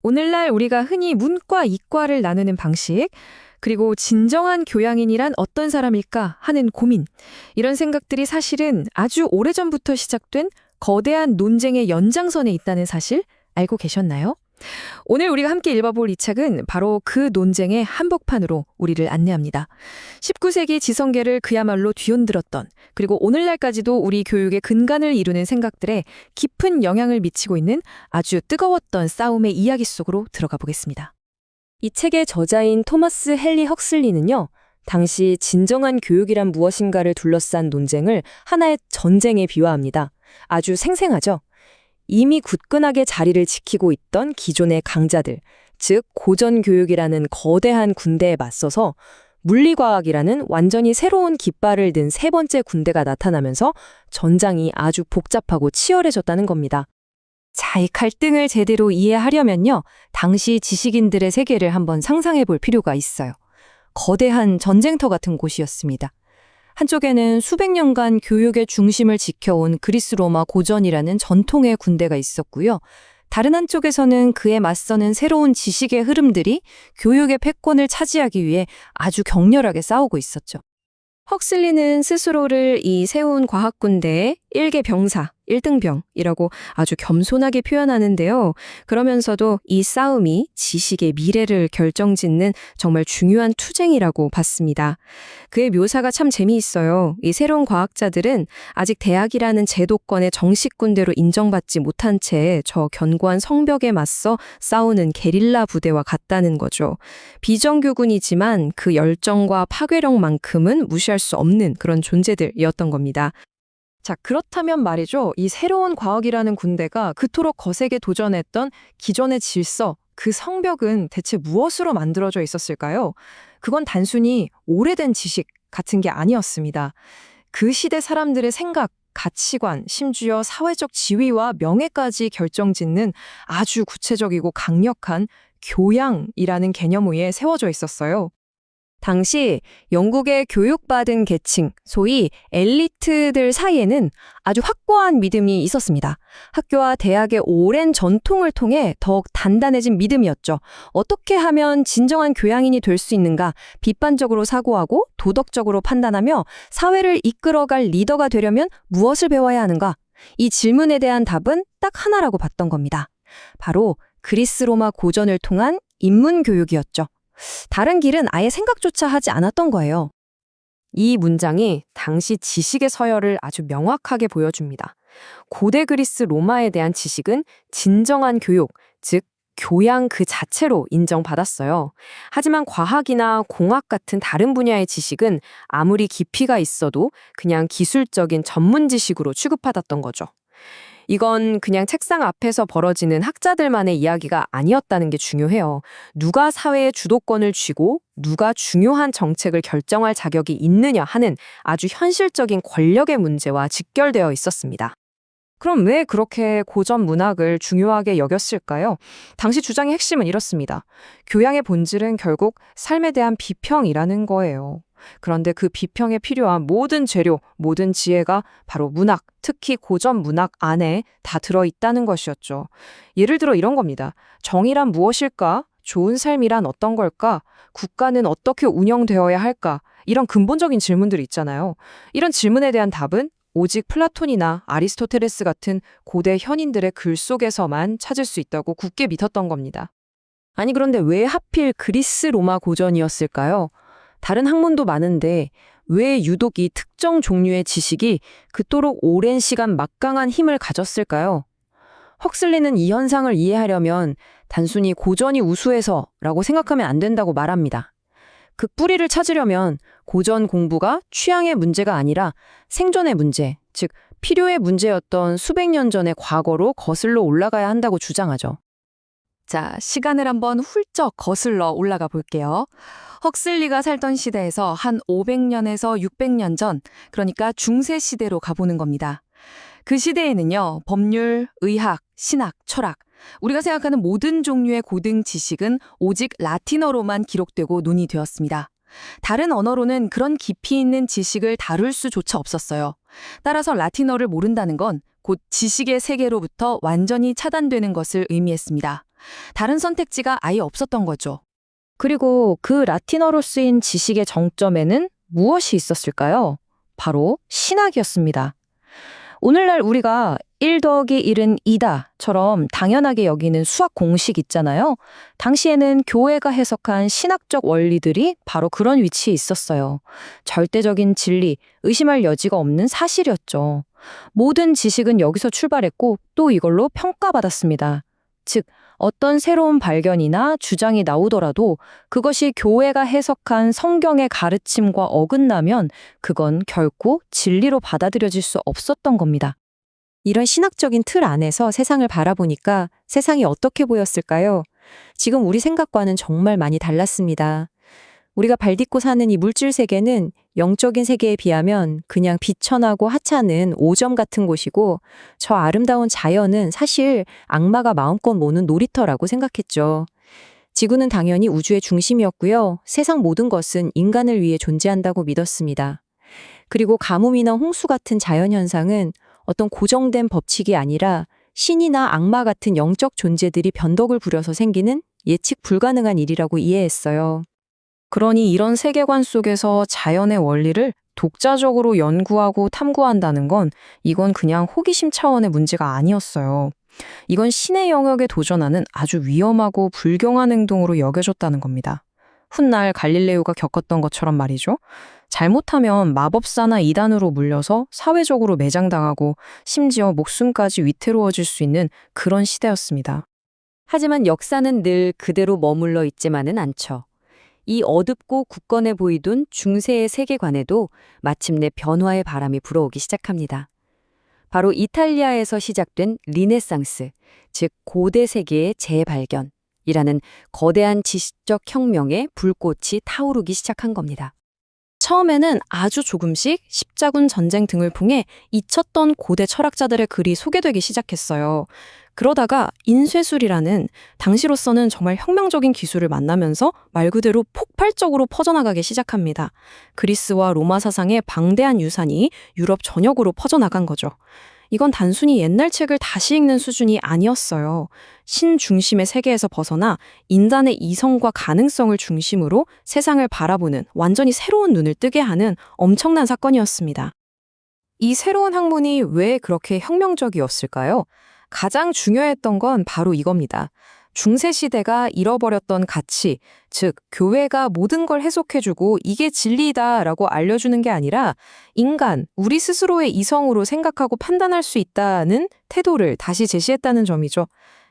오늘날 우리가 흔히 문과, 이과를 나누는 방식, 그리고 진정한 교양인이란 어떤 사람일까 하는 고민, 이런 생각들이 사실은 아주 오래전부터 시작된 거대한 논쟁의 연장선에 있다는 사실 알고 계셨나요? 오늘 우리가 함께 읽어볼 이 책은 바로 그 논쟁의 한복판으로 우리를 안내합니다. 19세기 지성계를 그야말로 뒤흔들었던, 그리고 오늘날까지도 우리 교육의 근간을 이루는 생각들에 깊은 영향을 미치고 있는 아주 뜨거웠던 싸움의 이야기 속으로 들어가 보겠습니다. 이 책의 저자인 토마스 헨리 헉슬리는요, 당시 진정한 교육이란 무엇인가를 둘러싼 논쟁을 하나의 전쟁에 비유합니다. 아주 생생하죠? 이미 굳건하게 자리를 지키고 있던 기존의 강자들, 즉 고전교육이라는 거대한 군대에 맞서서 물리과학이라는 완전히 새로운 깃발을 든 세 번째 군대가 나타나면서 전장이 아주 복잡하고 치열해졌다는 겁니다. 자, 이 갈등을 제대로 이해하려면요, 당시 지식인들의 세계를 한번 상상해 볼 필요가 있어요. 거대한 전쟁터 같은 곳이었습니다. 한쪽에는 수백 년간 교육의 중심을 지켜온 그리스 로마 고전이라는 전통의 군대가 있었고요. 다른 한쪽에서는 그에 맞서는 새로운 지식의 흐름들이 교육의 패권을 차지하기 위해 아주 격렬하게 싸우고 있었죠. 헉슬리는 스스로를 이 세운 과학군대의 일개 병사, 1등병이라고 아주 겸손하게 표현하는데요. 그러면서도 이 싸움이 지식의 미래를 결정짓는 정말 중요한 투쟁이라고 봤습니다. 그의 묘사가 참 재미있어요. 이 새로운 과학자들은 아직 대학이라는 제도권의 정식 군대로 인정받지 못한 채 저 견고한 성벽에 맞서 싸우는 게릴라 부대와 같다는 거죠. 비정규군이지만 그 열정과 파괴력만큼은 무시할 수 없는 그런 존재들이었던 겁니다. 자, 그렇다면 말이죠. 이 새로운 과학이라는 군대가 그토록 거세게 도전했던 기존의 질서, 그 성벽은 대체 무엇으로 만들어져 있었을까요? 그건 단순히 오래된 지식 같은 게 아니었습니다. 그 시대 사람들의 생각, 가치관, 심지어 사회적 지위와 명예까지 결정짓는 아주 구체적이고 강력한 교양이라는 개념 위에 세워져 있었어요. 당시 영국의 교육받은 계층, 소위 엘리트들 사이에는 아주 확고한 믿음이 있었습니다. 학교와 대학의 오랜 전통을 통해 더욱 단단해진 믿음이었죠. 어떻게 하면 진정한 교양인이 될 수 있는가, 비판적으로 사고하고 도덕적으로 판단하며 사회를 이끌어갈 리더가 되려면 무엇을 배워야 하는가? 이 질문에 대한 답은 딱 하나라고 봤던 겁니다. 바로 그리스 로마 고전을 통한 인문교육이었죠. 다른 길은 아예 생각조차 하지 않았던 거예요. 이 문장이 당시 지식의 서열을 아주 명확하게 보여줍니다. 고대 그리스 로마에 대한 지식은 진정한 교육, 즉 교양 그 자체로 인정받았어요. 하지만 과학이나 공학 같은 다른 분야의 지식은 아무리 깊이가 있어도 그냥 기술적인 전문 지식으로 취급받았던 거죠. 이건 그냥 책상 앞에서 벌어지는 학자들만의 이야기가 아니었다는 게 중요해요. 누가 사회의 주도권을 쥐고 누가 중요한 정책을 결정할 자격이 있느냐 하는 아주 현실적인 권력의 문제와 직결되어 있었습니다. 그럼 왜 그렇게 고전 문학을 중요하게 여겼을까요? 당시 주장의 핵심은 이렇습니다. 교양의 본질은 결국 삶에 대한 비평이라는 거예요. 그런데 그 비평에 필요한 모든 재료, 모든 지혜가 바로 문학, 특히 고전 문학 안에 다 들어있다는 것이었죠. 예를 들어 이런 겁니다. 정의란 무엇일까? 좋은 삶이란 어떤 걸까? 국가는 어떻게 운영되어야 할까? 이런 근본적인 질문들이 있잖아요. 이런 질문에 대한 답은 오직 플라톤이나 아리스토텔레스 같은 고대 현인들의 글 속에서만 찾을 수 있다고 굳게 믿었던 겁니다. 아니, 그런데 왜 하필 그리스 로마 고전이었을까요? 다른 학문도 많은데 왜 유독 이 특정 종류의 지식이 그토록 오랜 시간 막강한 힘을 가졌을까요? 헉슬리는 이 현상을 이해하려면 단순히 고전이 우수해서라고 생각하면 안 된다고 말합니다. 그 뿌리를 찾으려면 고전 공부가 취향의 문제가 아니라 생존의 문제, 즉 필요의 문제였던 수백 년 전의 과거로 거슬러 올라가야 한다고 주장하죠. 자, 시간을 한번 훌쩍 거슬러 올라가 볼게요. 헉슬리가 살던 시대에서 한 500년에서 600년 전, 그러니까 중세 시대로 가보는 겁니다. 그 시대에는요, 법률, 의학, 신학, 철학, 우리가 생각하는 모든 종류의 고등 지식은 오직 라틴어로만 기록되고 논의되었습니다. 다른 언어로는 그런 깊이 있는 지식을 다룰 수조차 없었어요. 따라서 라틴어를 모른다는 건 곧 지식의 세계로부터 완전히 차단되는 것을 의미했습니다. 다른 선택지가 아예 없었던 거죠. 그리고 그 라틴어로 쓰인 지식의 정점에는 무엇이 있었을까요? 바로 신학이었습니다. 오늘날 우리가 1 더하기 1은 2다처럼 당연하게 여기는 수학 공식 있잖아요. 당시에는 교회가 해석한 신학적 원리들이 바로 그런 위치에 있었어요. 절대적인 진리, 의심할 여지가 없는 사실이었죠. 모든 지식은 여기서 출발했고 또 이걸로 평가받았습니다. 즉, 어떤 새로운 발견이나 주장이 나오더라도 그것이 교회가 해석한 성경의 가르침과 어긋나면 그건 결코 진리로 받아들여질 수 없었던 겁니다. 이런 신학적인 틀 안에서 세상을 바라보니까 세상이 어떻게 보였을까요? 지금 우리 생각과는 정말 많이 달랐습니다. 우리가 발딛고 사는 이 물질 세계는 영적인 세계에 비하면 그냥 비천하고 하찮은 오점 같은 곳이고 저 아름다운 자연은 사실 악마가 마음껏 모는 놀이터라고 생각했죠. 지구는 당연히 우주의 중심이었고요. 세상 모든 것은 인간을 위해 존재한다고 믿었습니다. 그리고 가뭄이나 홍수 같은 자연현상은 어떤 고정된 법칙이 아니라 신이나 악마 같은 영적 존재들이 변덕을 부려서 생기는 예측 불가능한 일이라고 이해했어요. 그러니 이런 세계관 속에서 자연의 원리를 독자적으로 연구하고 탐구한다는 건 이건 그냥 호기심 차원의 문제가 아니었어요. 이건 신의 영역에 도전하는 아주 위험하고 불경한 행동으로 여겨졌다는 겁니다. 훗날 갈릴레오가 겪었던 것처럼 말이죠. 잘못하면 마법사나 이단으로 물려서 사회적으로 매장당하고 심지어 목숨까지 위태로워질 수 있는 그런 시대였습니다. 하지만 역사는 늘 그대로 머물러 있지만은 않죠. 이 어둡고 굳건해 보이던 중세의 세계관에도 마침내 변화의 바람이 불어오기 시작합니다. 바로 이탈리아에서 시작된 르네상스, 즉 고대 세계의 재발견이라는 거대한 지식적 혁명의 불꽃이 타오르기 시작한 겁니다. 처음에는 아주 조금씩 십자군 전쟁 등을 통해 잊혔던 고대 철학자들의 글이 소개되기 시작했어요. 그러다가 인쇄술이라는 당시로서는 정말 혁명적인 기술을 만나면서 말 그대로 폭발적으로 퍼져나가기 시작합니다. 그리스와 로마 사상의 방대한 유산이 유럽 전역으로 퍼져나간 거죠. 이건 단순히 옛날 책을 다시 읽는 수준이 아니었어요. 신 중심의 세계에서 벗어나 인간의 이성과 가능성을 중심으로 세상을 바라보는 완전히 새로운 눈을 뜨게 하는 엄청난 사건이었습니다. 이 새로운 학문이 왜 그렇게 혁명적이었을까요? 가장 중요했던 건 바로 이겁니다. 중세시대가 잃어버렸던 가치, 즉 교회가 모든 걸 해석해주고 이게 진리다라고 알려주는 게 아니라 인간, 우리 스스로의 이성으로 생각하고 판단할 수 있다는 태도를 다시 제시했다는 점이죠.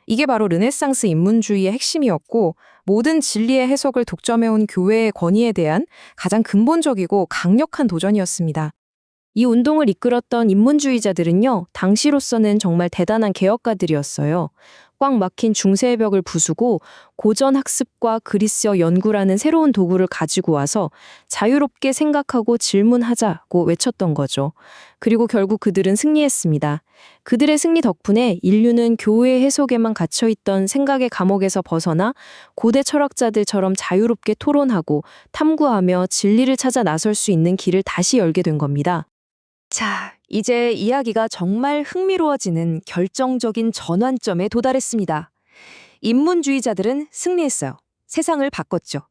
이게 바로 르네상스 인문주의의 핵심이었고 모든 진리의 해석을 독점해온 교회의 권위에 대한 가장 근본적이고 강력한 도전이었습니다. 이 운동을 이끌었던 인문주의자들은요, 당시로서는 정말 대단한 개혁가들이었어요. 꽉 막힌 중세의 벽을 부수고 고전 학습과 그리스어 연구라는 새로운 도구를 가지고 와서 자유롭게 생각하고 질문하자고 외쳤던 거죠. 그리고 결국 그들은 승리했습니다. 그들의 승리 덕분에 인류는 교회의 해석에만 갇혀있던 생각의 감옥에서 벗어나 고대 철학자들처럼 자유롭게 토론하고 탐구하며 진리를 찾아 나설 수 있는 길을 다시 열게 된 겁니다. 자, 이제 이야기가 정말 흥미로워지는 결정적인 전환점에 도달했습니다. 인문주의자들은 승리했어요. 세상을 바꿨죠.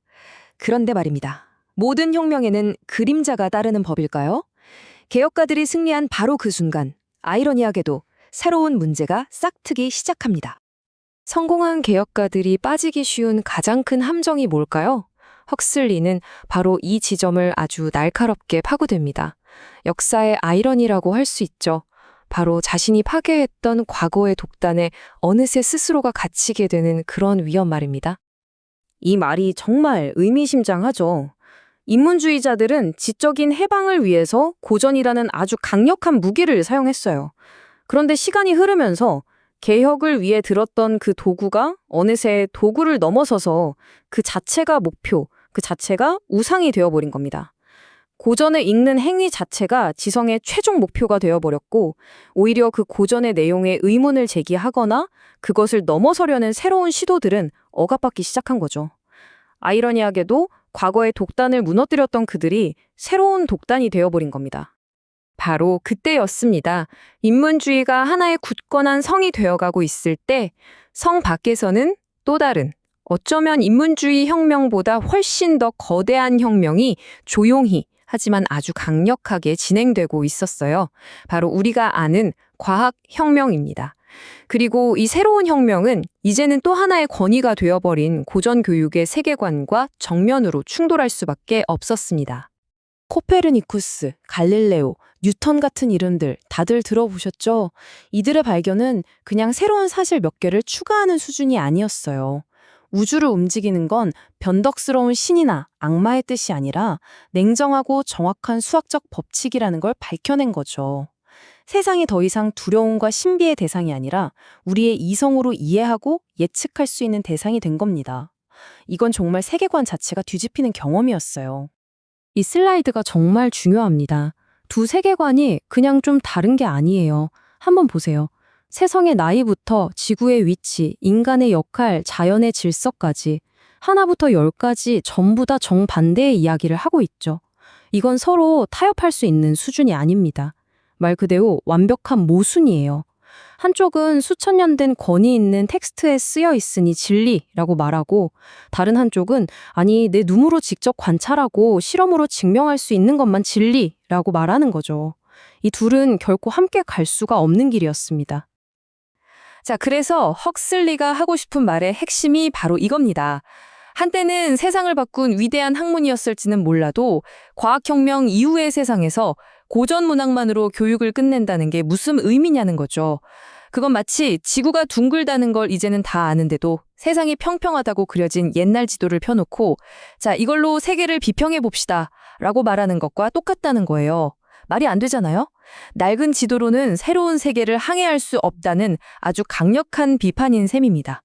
그런데 말입니다. 모든 혁명에는 그림자가 따르는 법일까요? 개혁가들이 승리한 바로 그 순간, 아이러니하게도 새로운 문제가 싹트기 시작합니다. 성공한 개혁가들이 빠지기 쉬운 가장 큰 함정이 뭘까요? 헉슬리는 바로 이 지점을 아주 날카롭게 파고듭니다. 역사의 아이러니라고 할 수 있죠. 바로 자신이 파괴했던 과거의 독단에 어느새 스스로가 갇히게 되는 그런 위험 말입니다. 이 말이 정말 의미심장하죠. 인문주의자들은 지적인 해방을 위해서 고전이라는 아주 강력한 무기를 사용했어요. 그런데 시간이 흐르면서 개혁을 위해 들었던 그 도구가 어느새 도구를 넘어서서 그 자체가 목표, 그 자체가 우상이 되어버린 겁니다. 고전을 읽는 행위 자체가 지성의 최종 목표가 되어버렸고 오히려 그 고전의 내용에 의문을 제기하거나 그것을 넘어서려는 새로운 시도들은 억압받기 시작한 거죠. 아이러니하게도 과거의 독단을 무너뜨렸던 그들이 새로운 독단이 되어버린 겁니다. 바로 그때였습니다. 인문주의가 하나의 굳건한 성이 되어가고 있을 때 성 밖에서는 또 다른, 어쩌면 인문주의 혁명보다 훨씬 더 거대한 혁명이 조용히 하지만 아주 강력하게 진행되고 있었어요. 바로 우리가 아는 과학혁명입니다. 그리고 이 새로운 혁명은 이제는 또 하나의 권위가 되어버린 고전교육의 세계관과 정면으로 충돌할 수밖에 없었습니다. 코페르니쿠스, 갈릴레오, 뉴턴 같은 이름들 다들 들어보셨죠? 이들의 발견은 그냥 새로운 사실 몇 개를 추가하는 수준이 아니었어요. 우주를 움직이는 건 변덕스러운 신이나 악마의 뜻이 아니라 냉정하고 정확한 수학적 법칙이라는 걸 밝혀낸 거죠. 세상이 더 이상 두려움과 신비의 대상이 아니라 우리의 이성으로 이해하고 예측할 수 있는 대상이 된 겁니다. 이건 정말 세계관 자체가 뒤집히는 경험이었어요. 이 슬라이드가 정말 중요합니다. 두 세계관이 그냥 좀 다른 게 아니에요. 한번 보세요. 세상의 나이부터 지구의 위치, 인간의 역할, 자연의 질서까지 하나부터 열까지 전부 다 정반대의 이야기를 하고 있죠. 이건 서로 타협할 수 있는 수준이 아닙니다. 말 그대로 완벽한 모순이에요. 한쪽은 수천 년 된 권위 있는 텍스트에 쓰여 있으니 진리라고 말하고, 다른 한쪽은 아니 내 눈으로 직접 관찰하고 실험으로 증명할 수 있는 것만 진리라고 말하는 거죠. 이 둘은 결코 함께 갈 수가 없는 길이었습니다. 자, 그래서 헉슬리가 하고 싶은 말의 핵심이 바로 이겁니다. 한때는 세상을 바꾼 위대한 학문이었을지는 몰라도 과학혁명 이후의 세상에서 고전 문학만으로 교육을 끝낸다는 게 무슨 의미냐는 거죠. 그건 마치 지구가 둥글다는 걸 이제는 다 아는데도 세상이 평평하다고 그려진 옛날 지도를 펴놓고 자, 이걸로 세계를 비평해 봅시다 라고 말하는 것과 똑같다는 거예요. 말이 안 되잖아요? 낡은 지도로는 새로운 세계를 항해할 수 없다는 아주 강력한 비판인 셈입니다.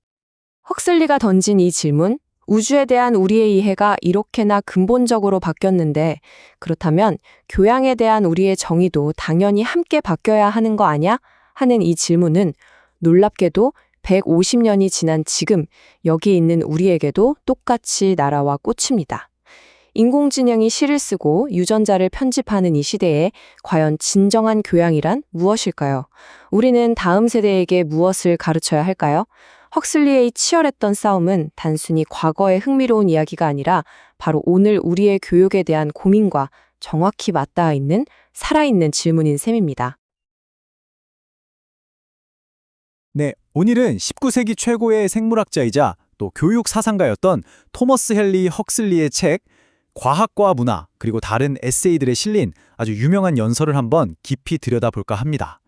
헉슬리가 던진 이 질문, 우주에 대한 우리의 이해가 이렇게나 근본적으로 바뀌었는데 그렇다면 교양에 대한 우리의 정의도 당연히 함께 바뀌어야 하는 거 아냐? 하는 이 질문은 놀랍게도 150년이 지난 지금 여기 있는 우리에게도 똑같이 날아와 꽂힙니다. 인공지능이 시를 쓰고 유전자를 편집하는 이 시대에 과연 진정한 교양이란 무엇일까요? 우리는 다음 세대에게 무엇을 가르쳐야 할까요? 헉슬리의 치열했던 싸움은 단순히 과거의 흥미로운 이야기가 아니라 바로 오늘 우리의 교육에 대한 고민과 정확히 맞닿아 있는 살아있는 질문인 셈입니다. 네, 오늘은 19세기 최고의 생물학자이자 또 교육 사상가였던 토머스 헨리 헉슬리의 책 과학과 문화 그리고 다른 에세이들에 실린 아주 유명한 연설을 한번 깊이 들여다볼까 합니다.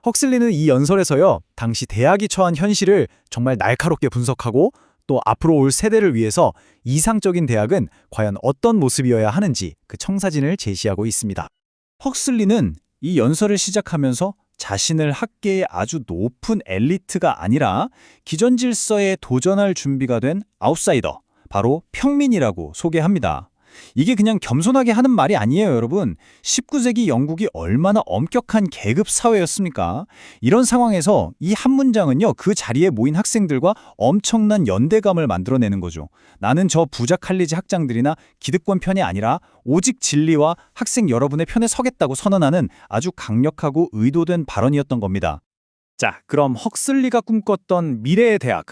헉슬리는 이 연설에서요, 당시 대학이 처한 현실을 정말 날카롭게 분석하고 또 앞으로 올 세대를 위해서 이상적인 대학은 과연 어떤 모습이어야 하는지 그 청사진을 제시하고 있습니다. 헉슬리는 이 연설을 시작하면서 자신을 학계의 아주 높은 엘리트가 아니라 기존 질서에 도전할 준비가 된 아웃사이더, 바로 평민이라고 소개합니다. 이게 그냥 겸손하게 하는 말이 아니에요, 여러분. 19세기 영국이 얼마나 엄격한 계급 사회였습니까? 이런 상황에서 이 한 문장은요, 그 자리에 모인 학생들과 엄청난 연대감을 만들어내는 거죠. 나는 저 부자 칼리지 학장들이나 기득권 편이 아니라 오직 진리와 학생 여러분의 편에 서겠다고 선언하는 아주 강력하고 의도된 발언이었던 겁니다. 자, 그럼 헉슬리가 꿈꿨던 미래의 대학.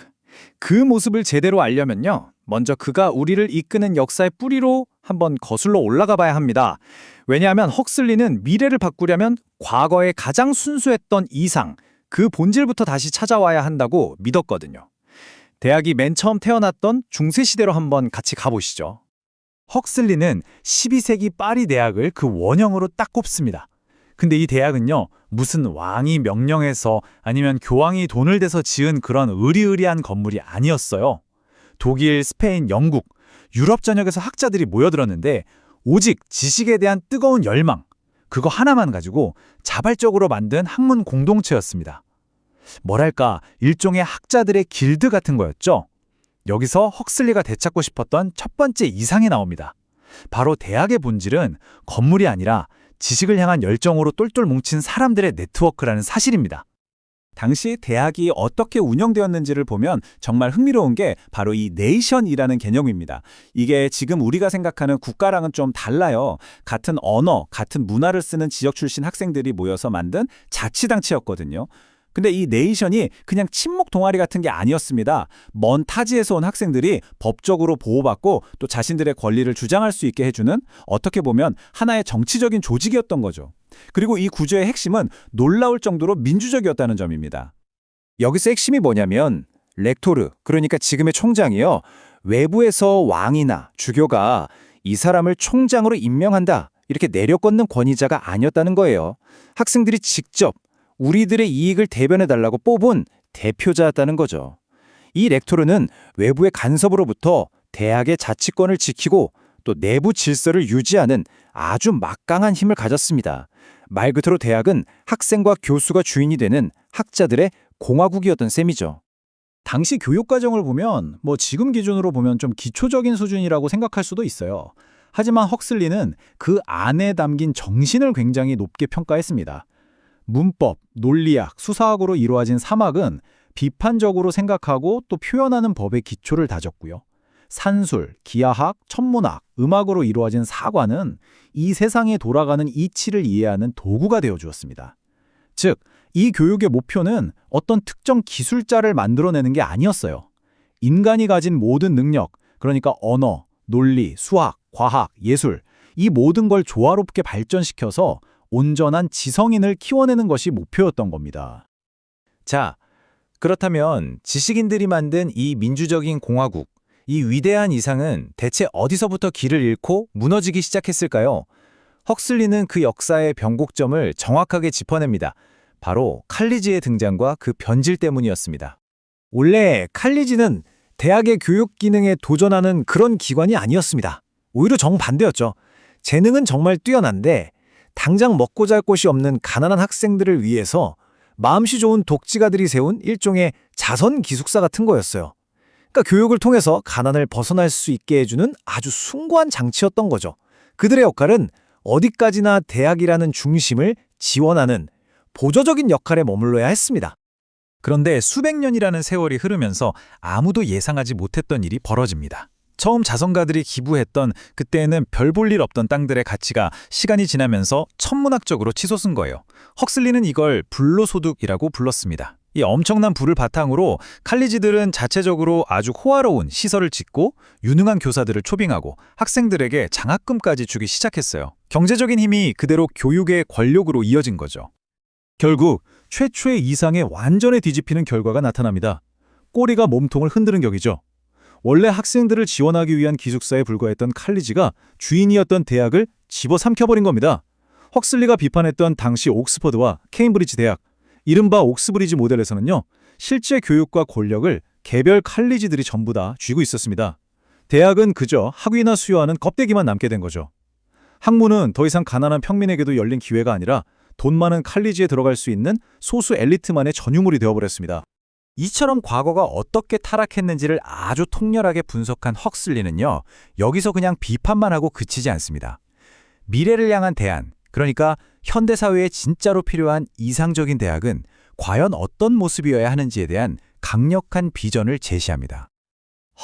그 모습을 제대로 알려면요, 먼저 그가 우리를 이끄는 역사의 뿌리로 한번 거슬러 올라가 봐야 합니다. 왜냐하면 헉슬리는 미래를 바꾸려면 과거에 가장 순수했던 이상, 그 본질부터 다시 찾아와야 한다고 믿었거든요. 대학이 맨 처음 태어났던 중세시대로 한번 같이 가보시죠. 헉슬리는 12세기 파리 대학을 그 원형으로 딱 꼽습니다. 근데 이 대학은요, 무슨 왕이 명령해서 아니면 교황이 돈을 대서 지은 그런 으리으리한 건물이 아니었어요. 독일, 스페인, 영국, 유럽 전역에서 학자들이 모여들었는데 오직 지식에 대한 뜨거운 열망, 그거 하나만 가지고 자발적으로 만든 학문 공동체였습니다. 뭐랄까, 일종의 학자들의 길드 같은 거였죠. 여기서 헉슬리가 되찾고 싶었던 첫 번째 이상이 나옵니다. 바로 대학의 본질은 건물이 아니라 지식을 향한 열정으로 똘똘 뭉친 사람들의 네트워크라는 사실입니다. 당시 대학이 어떻게 운영되었는지를 보면 정말 흥미로운 게 바로 이 네이션이라는 개념입니다. 이게 지금 우리가 생각하는 국가랑은 좀 달라요. 같은 언어, 같은 문화를 쓰는 지역 출신 학생들이 모여서 만든 자치단체였거든요. 근데 이 네이션이 그냥 친목 동아리 같은 게 아니었습니다. 먼 타지에서 온 학생들이 법적으로 보호받고 또 자신들의 권리를 주장할 수 있게 해주는 어떻게 보면 하나의 정치적인 조직이었던 거죠. 그리고 이 구조의 핵심은 놀라울 정도로 민주적이었다는 점입니다. 여기서 핵심이 뭐냐면 렉토르, 그러니까 지금의 총장이요. 외부에서 왕이나 주교가 이 사람을 총장으로 임명한다, 이렇게 내려꽂는 권위자가 아니었다는 거예요. 학생들이 직접 우리들의 이익을 대변해달라고 뽑은 대표자였다는 거죠. 이 렉토르는 외부의 간섭으로부터 대학의 자치권을 지키고 또 내부 질서를 유지하는 아주 막강한 힘을 가졌습니다. 말 그대로 대학은 학생과 교수가 주인이 되는 학자들의 공화국이었던 셈이죠. 당시 교육과정을 보면 지금 기준으로 보면 좀 기초적인 수준이라고 생각할 수도 있어요. 하지만 헉슬리는 그 안에 담긴 정신을 굉장히 높게 평가했습니다. 문법, 논리학, 수사학으로 이루어진 3학은 비판적으로 생각하고 또 표현하는 법의 기초를 다졌고요. 산술, 기하학, 천문학, 음악으로 이루어진 4과는 이 세상에 돌아가는 이치를 이해하는 도구가 되어 주었습니다. 즉, 이 교육의 목표는 어떤 특정 기술자를 만들어내는 게 아니었어요. 인간이 가진 모든 능력, 그러니까 언어, 논리, 수학, 과학, 예술, 이 모든 걸 조화롭게 발전시켜서 온전한 지성인을 키워내는 것이 목표였던 겁니다. 자, 그렇다면 지식인들이 만든 이 민주적인 공화국, 이 위대한 이상은 대체 어디서부터 길을 잃고 무너지기 시작했을까요? 헉슬리는 그 역사의 변곡점을 정확하게 짚어냅니다. 바로 칼리지의 등장과 그 변질 때문이었습니다. 원래 칼리지는 대학의 교육 기능에 도전하는 그런 기관이 아니었습니다. 오히려 정반대였죠. 재능은 정말 뛰어난데 당장 먹고 잘 곳이 없는 가난한 학생들을 위해서 마음씨 좋은 독지가들이 세운 일종의 자선 기숙사 같은 거였어요. 그러니까 교육을 통해서 가난을 벗어날 수 있게 해주는 아주 숭고한 장치였던 거죠. 그들의 역할은 어디까지나 대학이라는 중심을 지원하는 보조적인 역할에 머물러야 했습니다. 그런데 수백 년이라는 세월이 흐르면서 아무도 예상하지 못했던 일이 벌어집니다. 처음 자선가들이 기부했던 그때는 별 볼 일 없던 땅들의 가치가 시간이 지나면서 천문학적으로 치솟은 거예요. 헉슬리는 이걸 불로소득이라고 불렀습니다. 이 엄청난 부를 바탕으로 칼리지들은 자체적으로 아주 호화로운 시설을 짓고 유능한 교사들을 초빙하고 학생들에게 장학금까지 주기 시작했어요. 경제적인 힘이 그대로 교육의 권력으로 이어진 거죠. 결국 최초의 이상에 완전히 뒤집히는 결과가 나타납니다. 꼬리가 몸통을 흔드는 격이죠. 원래 학생들을 지원하기 위한 기숙사에 불과했던 칼리지가 주인이었던 대학을 집어삼켜버린 겁니다. 헉슬리가 비판했던 당시 옥스퍼드와 케임브리지 대학, 이른바 옥스브리지 모델에서는요, 실제 교육과 권력을 개별 칼리지들이 전부 다 쥐고 있었습니다. 대학은 그저 학위나 수여하는 껍데기만 남게 된 거죠. 학문은 더 이상 가난한 평민에게도 열린 기회가 아니라 돈 많은 칼리지에 들어갈 수 있는 소수 엘리트만의 전유물이 되어버렸습니다. 이처럼 과거가 어떻게 타락했는지를 아주 통렬하게 분석한 헉슬리는요, 여기서 그냥 비판만 하고 그치지 않습니다. 미래를 향한 대안, 그러니까 현대사회에 진짜로 필요한 이상적인 대학은 과연 어떤 모습이어야 하는지에 대한 강력한 비전을 제시합니다.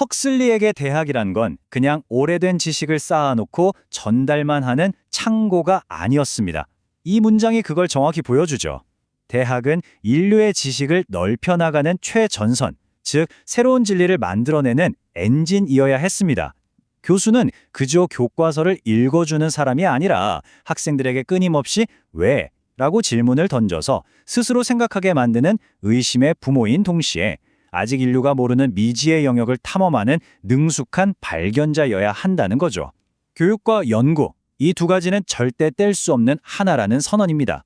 헉슬리에게 대학이란 건 그냥 오래된 지식을 쌓아놓고 전달만 하는 창고가 아니었습니다. 이 문장이 그걸 정확히 보여주죠. 대학은 인류의 지식을 넓혀나가는 최전선, 즉 새로운 진리를 만들어내는 엔진이어야 했습니다. 교수는 그저 교과서를 읽어주는 사람이 아니라 학생들에게 끊임없이 왜? 라고 질문을 던져서 스스로 생각하게 만드는 의심의 부모인 동시에 아직 인류가 모르는 미지의 영역을 탐험하는 능숙한 발견자여야 한다는 거죠. 교육과 연구, 이 두 가지는 절대 뗄 수 없는 하나라는 선언입니다.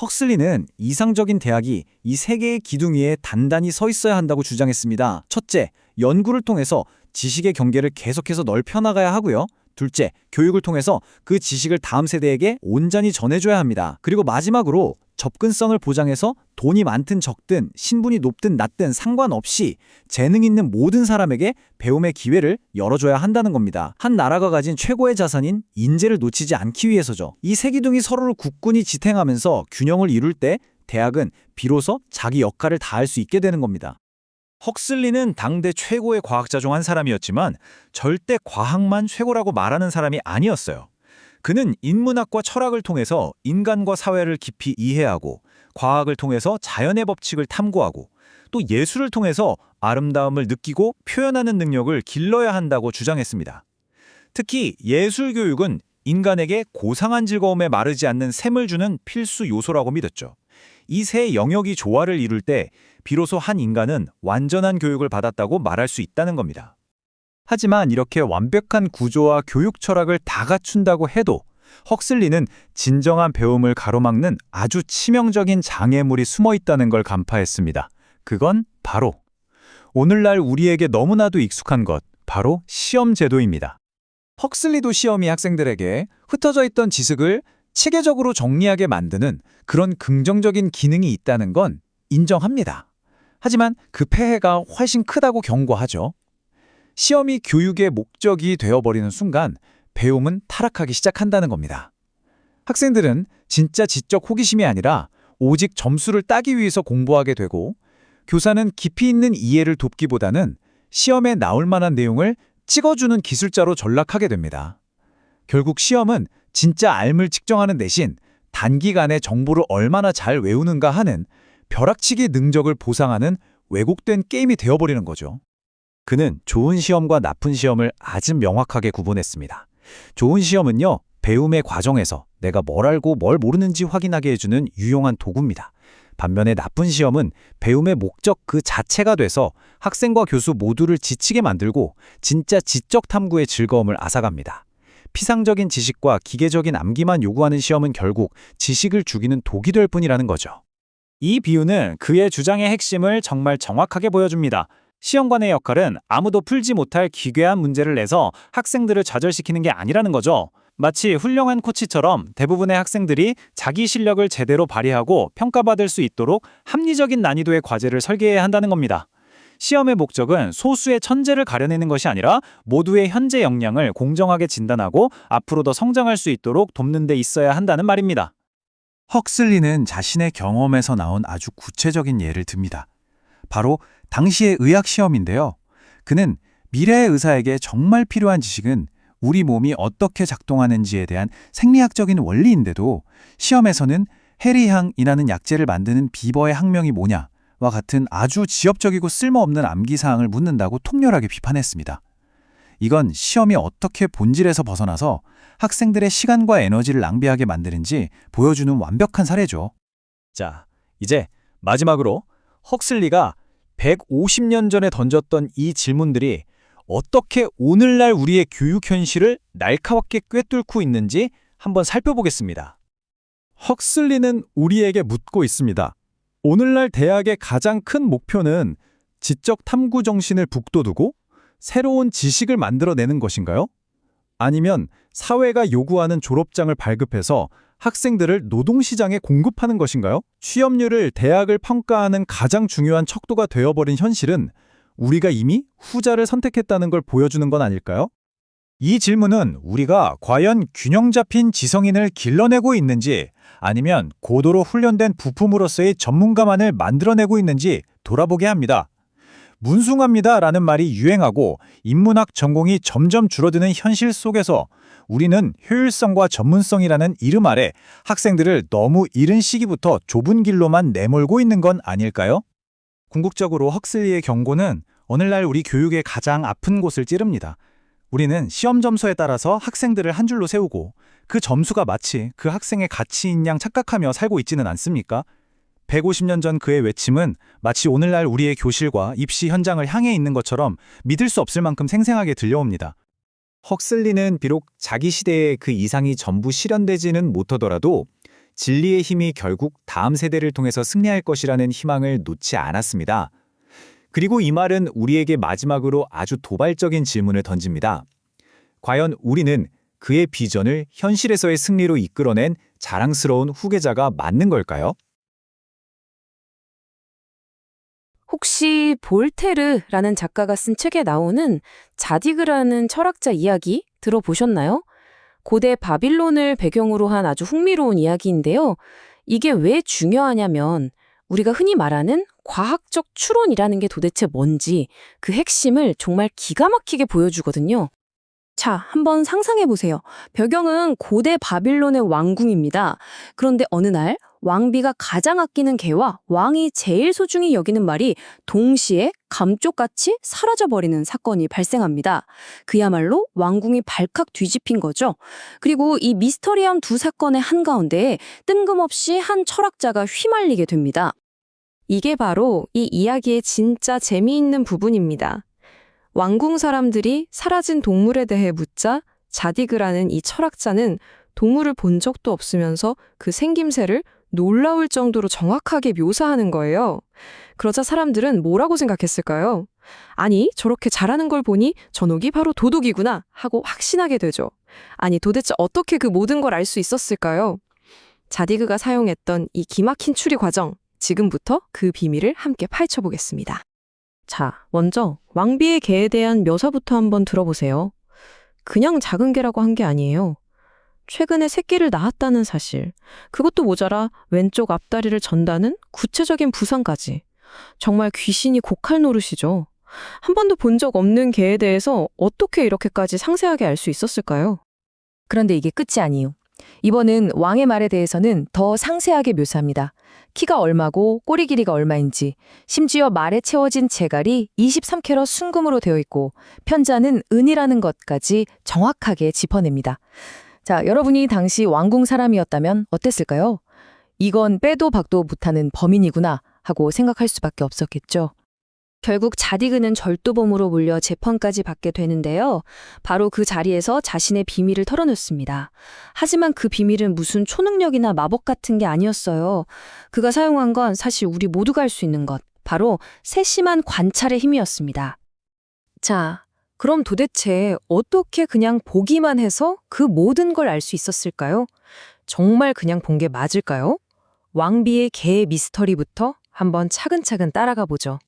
헉슬리는 이상적인 대학이 이 세 개의 기둥 위에 단단히 서 있어야 한다고 주장했습니다. 첫째, 연구를 통해서 지식의 경계를 계속해서 넓혀나가야 하고요. 둘째, 교육을 통해서 그 지식을 다음 세대에게 온전히 전해줘야 합니다. 그리고 마지막으로 접근성을 보장해서 돈이 많든 적든 신분이 높든 낮든 상관없이 재능 있는 모든 사람에게 배움의 기회를 열어줘야 한다는 겁니다. 한 나라가 가진 최고의 자산인 인재를 놓치지 않기 위해서죠. 이 세 기둥이 서로를 굳건히 지탱하면서 균형을 이룰 때 대학은 비로소 자기 역할을 다할 수 있게 되는 겁니다. 헉슬리는 당대 최고의 과학자 중 한 사람이었지만 절대 과학만 최고라고 말하는 사람이 아니었어요. 그는 인문학과 철학을 통해서 인간과 사회를 깊이 이해하고 과학을 통해서 자연의 법칙을 탐구하고 또 예술을 통해서 아름다움을 느끼고 표현하는 능력을 길러야 한다고 주장했습니다. 특히 예술 교육은 인간에게 고상한 즐거움에 마르지 않는 샘을 주는 필수 요소라고 믿었죠. 이 세 영역이 조화를 이룰 때 비로소 한 인간은 완전한 교육을 받았다고 말할 수 있다는 겁니다. 하지만 이렇게 완벽한 구조와 교육 철학을 다 갖춘다고 해도 헉슬리는 진정한 배움을 가로막는 아주 치명적인 장애물이 숨어 있다는 걸 간파했습니다. 그건 바로 오늘날 우리에게 너무나도 익숙한 것, 바로 시험 제도입니다. 헉슬리도 시험이 학생들에게 흩어져 있던 지식을 체계적으로 정리하게 만드는 그런 긍정적인 기능이 있다는 건 인정합니다. 하지만 그 폐해가 훨씬 크다고 경고하죠. 시험이 교육의 목적이 되어버리는 순간 배움은 타락하기 시작한다는 겁니다. 학생들은 진짜 지적 호기심이 아니라 오직 점수를 따기 위해서 공부하게 되고 교사는 깊이 있는 이해를 돕기보다는 시험에 나올 만한 내용을 찍어주는 기술자로 전락하게 됩니다. 결국 시험은 진짜 알을 측정하는 대신 단기간에 정보를 얼마나 잘 외우는가 하는 벼락치기 능력을 보상하는 왜곡된 게임이 되어버리는 거죠. 그는 좋은 시험과 나쁜 시험을 아주 명확하게 구분했습니다. 좋은 시험은요, 배움의 과정에서 내가 뭘 알고 뭘 모르는지 확인하게 해주는 유용한 도구입니다. 반면에 나쁜 시험은 배움의 목적 그 자체가 돼서 학생과 교수 모두를 지치게 만들고 진짜 지적 탐구의 즐거움을 앗아갑니다. 피상적인 지식과 기계적인 암기만 요구하는 시험은 결국 지식을 죽이는 독이 될 뿐이라는 거죠. 이 비유는 그의 주장의 핵심을 정말 정확하게 보여줍니다. 시험관의 역할은 아무도 풀지 못할 기괴한 문제를 내서 학생들을 좌절시키는 게 아니라는 거죠. 마치 훌륭한 코치처럼 대부분의 학생들이 자기 실력을 제대로 발휘하고 평가받을 수 있도록 합리적인 난이도의 과제를 설계해야 한다는 겁니다. 시험의 목적은 소수의 천재를 가려내는 것이 아니라 모두의 현재 역량을 공정하게 진단하고 앞으로 더 성장할 수 있도록 돕는 데 있어야 한다는 말입니다. 헉슬리는 자신의 경험에서 나온 아주 구체적인 예를 듭니다. 바로 당시의 의학시험인데요. 그는 미래의 의사에게 정말 필요한 지식은 우리 몸이 어떻게 작동하는지에 대한 생리학적인 원리인데도 시험에서는 해리향이라는 약재를 만드는 비버의 학명이 뭐냐와 같은 아주 지엽적이고 쓸모없는 암기사항을 묻는다고 통렬하게 비판했습니다. 이건 시험이 어떻게 본질에서 벗어나서 학생들의 시간과 에너지를 낭비하게 만드는지 보여주는 완벽한 사례죠. 자, 이제 마지막으로 헉슬리가 150년 전에 던졌던 이 질문들이 어떻게 오늘날 우리의 교육 현실을 날카롭게 꿰뚫고 있는지 한번 살펴보겠습니다. 헉슬리는 우리에게 묻고 있습니다. 오늘날 대학의 가장 큰 목표는 지적 탐구 정신을 북돋우고 새로운 지식을 만들어내는 것인가요? 아니면 사회가 요구하는 졸업장을 발급해서 학생들을 노동시장에 공급하는 것인가요? 취업률을 대학을 평가하는 가장 중요한 척도가 되어버린 현실은 우리가 이미 후자를 선택했다는 걸 보여주는 건 아닐까요? 이 질문은 우리가 과연 균형 잡힌 지성인을 길러내고 있는지 아니면 고도로 훈련된 부품으로서의 전문가만을 만들어내고 있는지 돌아보게 합니다. 문숭합니다라는 말이 유행하고 인문학 전공이 점점 줄어드는 현실 속에서 우리는 효율성과 전문성이라는 이름 아래 학생들을 너무 이른 시기부터 좁은 길로만 내몰고 있는 건 아닐까요? 궁극적으로 헉슬리의 경고는 오늘날 우리 교육의 가장 아픈 곳을 찌릅니다. 우리는 시험 점수에 따라서 학생들을 한 줄로 세우고 그 점수가 마치 그 학생의 가치인 양 착각하며 살고 있지는 않습니까? 150년 전 그의 외침은 마치 오늘날 우리의 교실과 입시 현장을 향해 있는 것처럼 믿을 수 없을 만큼 생생하게 들려옵니다. 헉슬리는 비록 자기 시대의 그 이상이 전부 실현되지는 못하더라도 진리의 힘이 결국 다음 세대를 통해서 승리할 것이라는 희망을 놓지 않았습니다. 그리고 이 말은 우리에게 마지막으로 아주 도발적인 질문을 던집니다. 과연 우리는 그의 비전을 현실에서의 승리로 이끌어낸 자랑스러운 후계자가 맞는 걸까요? 혹시 볼테르라는 작가가 쓴 책에 나오는 자디그라는 철학자 이야기 들어보셨나요? 고대 바빌론을 배경으로 한 아주 흥미로운 이야기인데요. 이게 왜 중요하냐면 우리가 흔히 말하는 과학적 추론이라는 게 도대체 뭔지 그 핵심을 정말 기가 막히게 보여주거든요. 자, 한번 상상해 보세요. 배경은 고대 바빌론의 왕궁입니다. 그런데 어느 날 왕비가 가장 아끼는 개와 왕이 제일 소중히 여기는 말이 동시에 감쪽같이 사라져버리는 사건이 발생합니다. 그야말로 왕궁이 발칵 뒤집힌 거죠. 그리고 이 미스터리한 두 사건의 한가운데에 뜬금없이 한 철학자가 휘말리게 됩니다. 이게 바로 이 이야기의 진짜 재미있는 부분입니다. 왕궁 사람들이 사라진 동물에 대해 묻자 자디그라는 이 철학자는 동물을 본 적도 없으면서 그 생김새를 놀라울 정도로 정확하게 묘사하는 거예요. 그러자 사람들은 뭐라고 생각했을까요? 아니, 저렇게 잘하는 걸 보니 저놈이 바로 도둑이구나 하고 확신하게 되죠. 아니, 도대체 어떻게 그 모든 걸 알 수 있었을까요? 자디그가 사용했던 이 기막힌 추리 과정, 지금부터 그 비밀을 함께 파헤쳐보겠습니다. 자, 먼저 왕비의 개에 대한 묘사부터 한번 들어보세요. 그냥 작은 개라고 한 게 아니에요. 최근에 새끼를 낳았다는 사실, 그것도 모자라 왼쪽 앞다리를 전다는 구체적인 부상까지. 정말 귀신이 곡할 노릇이죠. 한 번도 본 적 없는 개에 대해서 어떻게 이렇게까지 상세하게 알 수 있었을까요? 그런데 이게 끝이 아니에요. 이번은 왕의 말에 대해서는 더 상세하게 묘사합니다. 키가 얼마고 꼬리 길이가 얼마인지, 심지어 말에 채워진 재갈이 23캐럿 순금으로 되어 있고 편자는 은이라는 것까지 정확하게 짚어냅니다. 자, 여러분이 당시 왕궁 사람이었다면 어땠을까요? 이건 빼도 박도 못하는 범인이구나 하고 생각할 수밖에 없었겠죠. 결국 자디그는 절도범으로 몰려 재판까지 받게 되는데요. 바로 그 자리에서 자신의 비밀을 털어놓습니다. 하지만 그 비밀은 무슨 초능력이나 마법 같은 게 아니었어요. 그가 사용한 건 사실 우리 모두가 할 수 있는 것, 바로 세심한 관찰의 힘이었습니다. 자, 그럼 도대체 어떻게 그냥 보기만 해서 그 모든 걸 알 수 있었을까요? 정말 그냥 본 게 맞을까요? 왕비의 개 미스터리부터 한번 차근차근 따라가 보죠.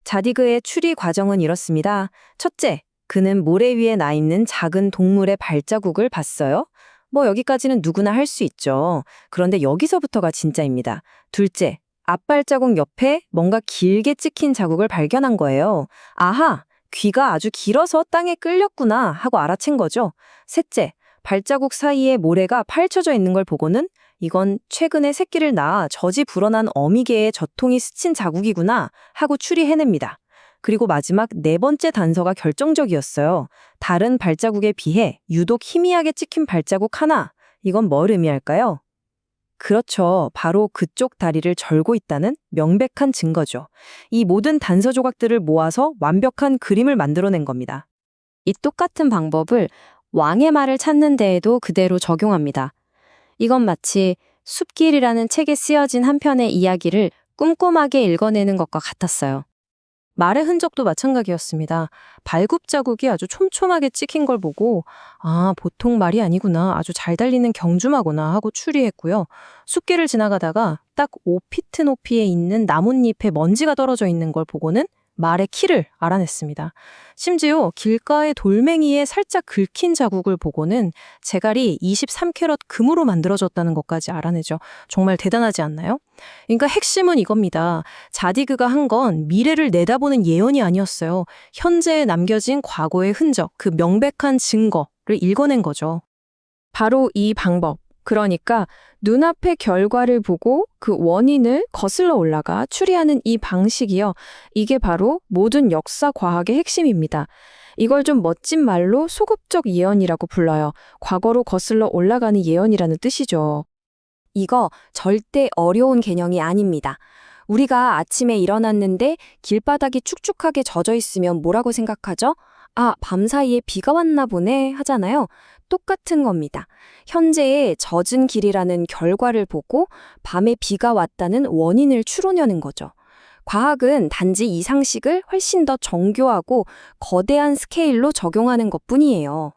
자디그의 추리 과정은 이렇습니다. 첫째, 그는 모래 위에 나 있는 작은 동물의 발자국을 봤어요. 뭐 여기까지는 누구나 할 수 있죠. 그런데 여기서부터가 진짜입니다. 둘째, 앞발자국 옆에 뭔가 길게 찍힌 자국을 발견한 거예요. 아하, 귀가 아주 길어서 땅에 끌렸구나 하고 알아챈 거죠. 셋째, 발자국 사이에 모래가 파헤쳐져 있는 걸 보고는 이건 최근에 새끼를 낳아 젖이 불어난 어미개의 젖통이 스친 자국이구나 하고 추리해냅니다. 그리고 마지막 네 번째 단서가 결정적이었어요. 다른 발자국에 비해 유독 희미하게 찍힌 발자국 하나. 이건 뭘 의미할까요? 그렇죠. 바로 그쪽 다리를 절고 있다는 명백한 증거죠. 이 모든 단서 조각들을 모아서 완벽한 그림을 만들어낸 겁니다. 이 똑같은 방법을 왕의 말을 찾는 데에도 그대로 적용합니다. 이건 마치 숲길이라는 책에 쓰여진 한 편의 이야기를 꼼꼼하게 읽어내는 것과 같았어요. 말의 흔적도 마찬가지였습니다. 발굽 자국이 아주 촘촘하게 찍힌 걸 보고 아, 보통 말이 아니구나. 아주 잘 달리는 경주마구나 하고 추리했고요. 숲길을 지나가다가 딱 5피트 높이에 있는 나뭇잎에 먼지가 떨어져 있는 걸 보고는 말의 키를 알아냈습니다. 심지어 길가의 돌멩이에 살짝 긁힌 자국을 보고는 재갈이 23캐럿 금으로 만들어졌다는 것까지 알아내죠. 정말 대단하지 않나요? 그러니까 핵심은 이겁니다. 자디그가 한 건 미래를 내다보는 예언이 아니었어요. 현재에 남겨진 과거의 흔적, 그 명백한 증거를 읽어낸 거죠. 바로 이 방법. 그러니까 눈앞의 결과를 보고 그 원인을 거슬러 올라가 추리하는 이 방식이요. 이게 바로 모든 역사 과학의 핵심입니다. 이걸 좀 멋진 말로 소급적 예언이라고 불러요. 과거로 거슬러 올라가는 예언이라는 뜻이죠. 이거 절대 어려운 개념이 아닙니다. 우리가 아침에 일어났는데 길바닥이 축축하게 젖어 있으면 뭐라고 생각하죠? 아, 밤사이에 비가 왔나 보네 하잖아요. 똑같은 겁니다. 현재의 젖은 길이라는 결과를 보고 밤에 비가 왔다는 원인을 추론하는 거죠. 과학은 단지 이 상식을 훨씬 더 정교하고 거대한 스케일로 적용하는 것뿐이에요.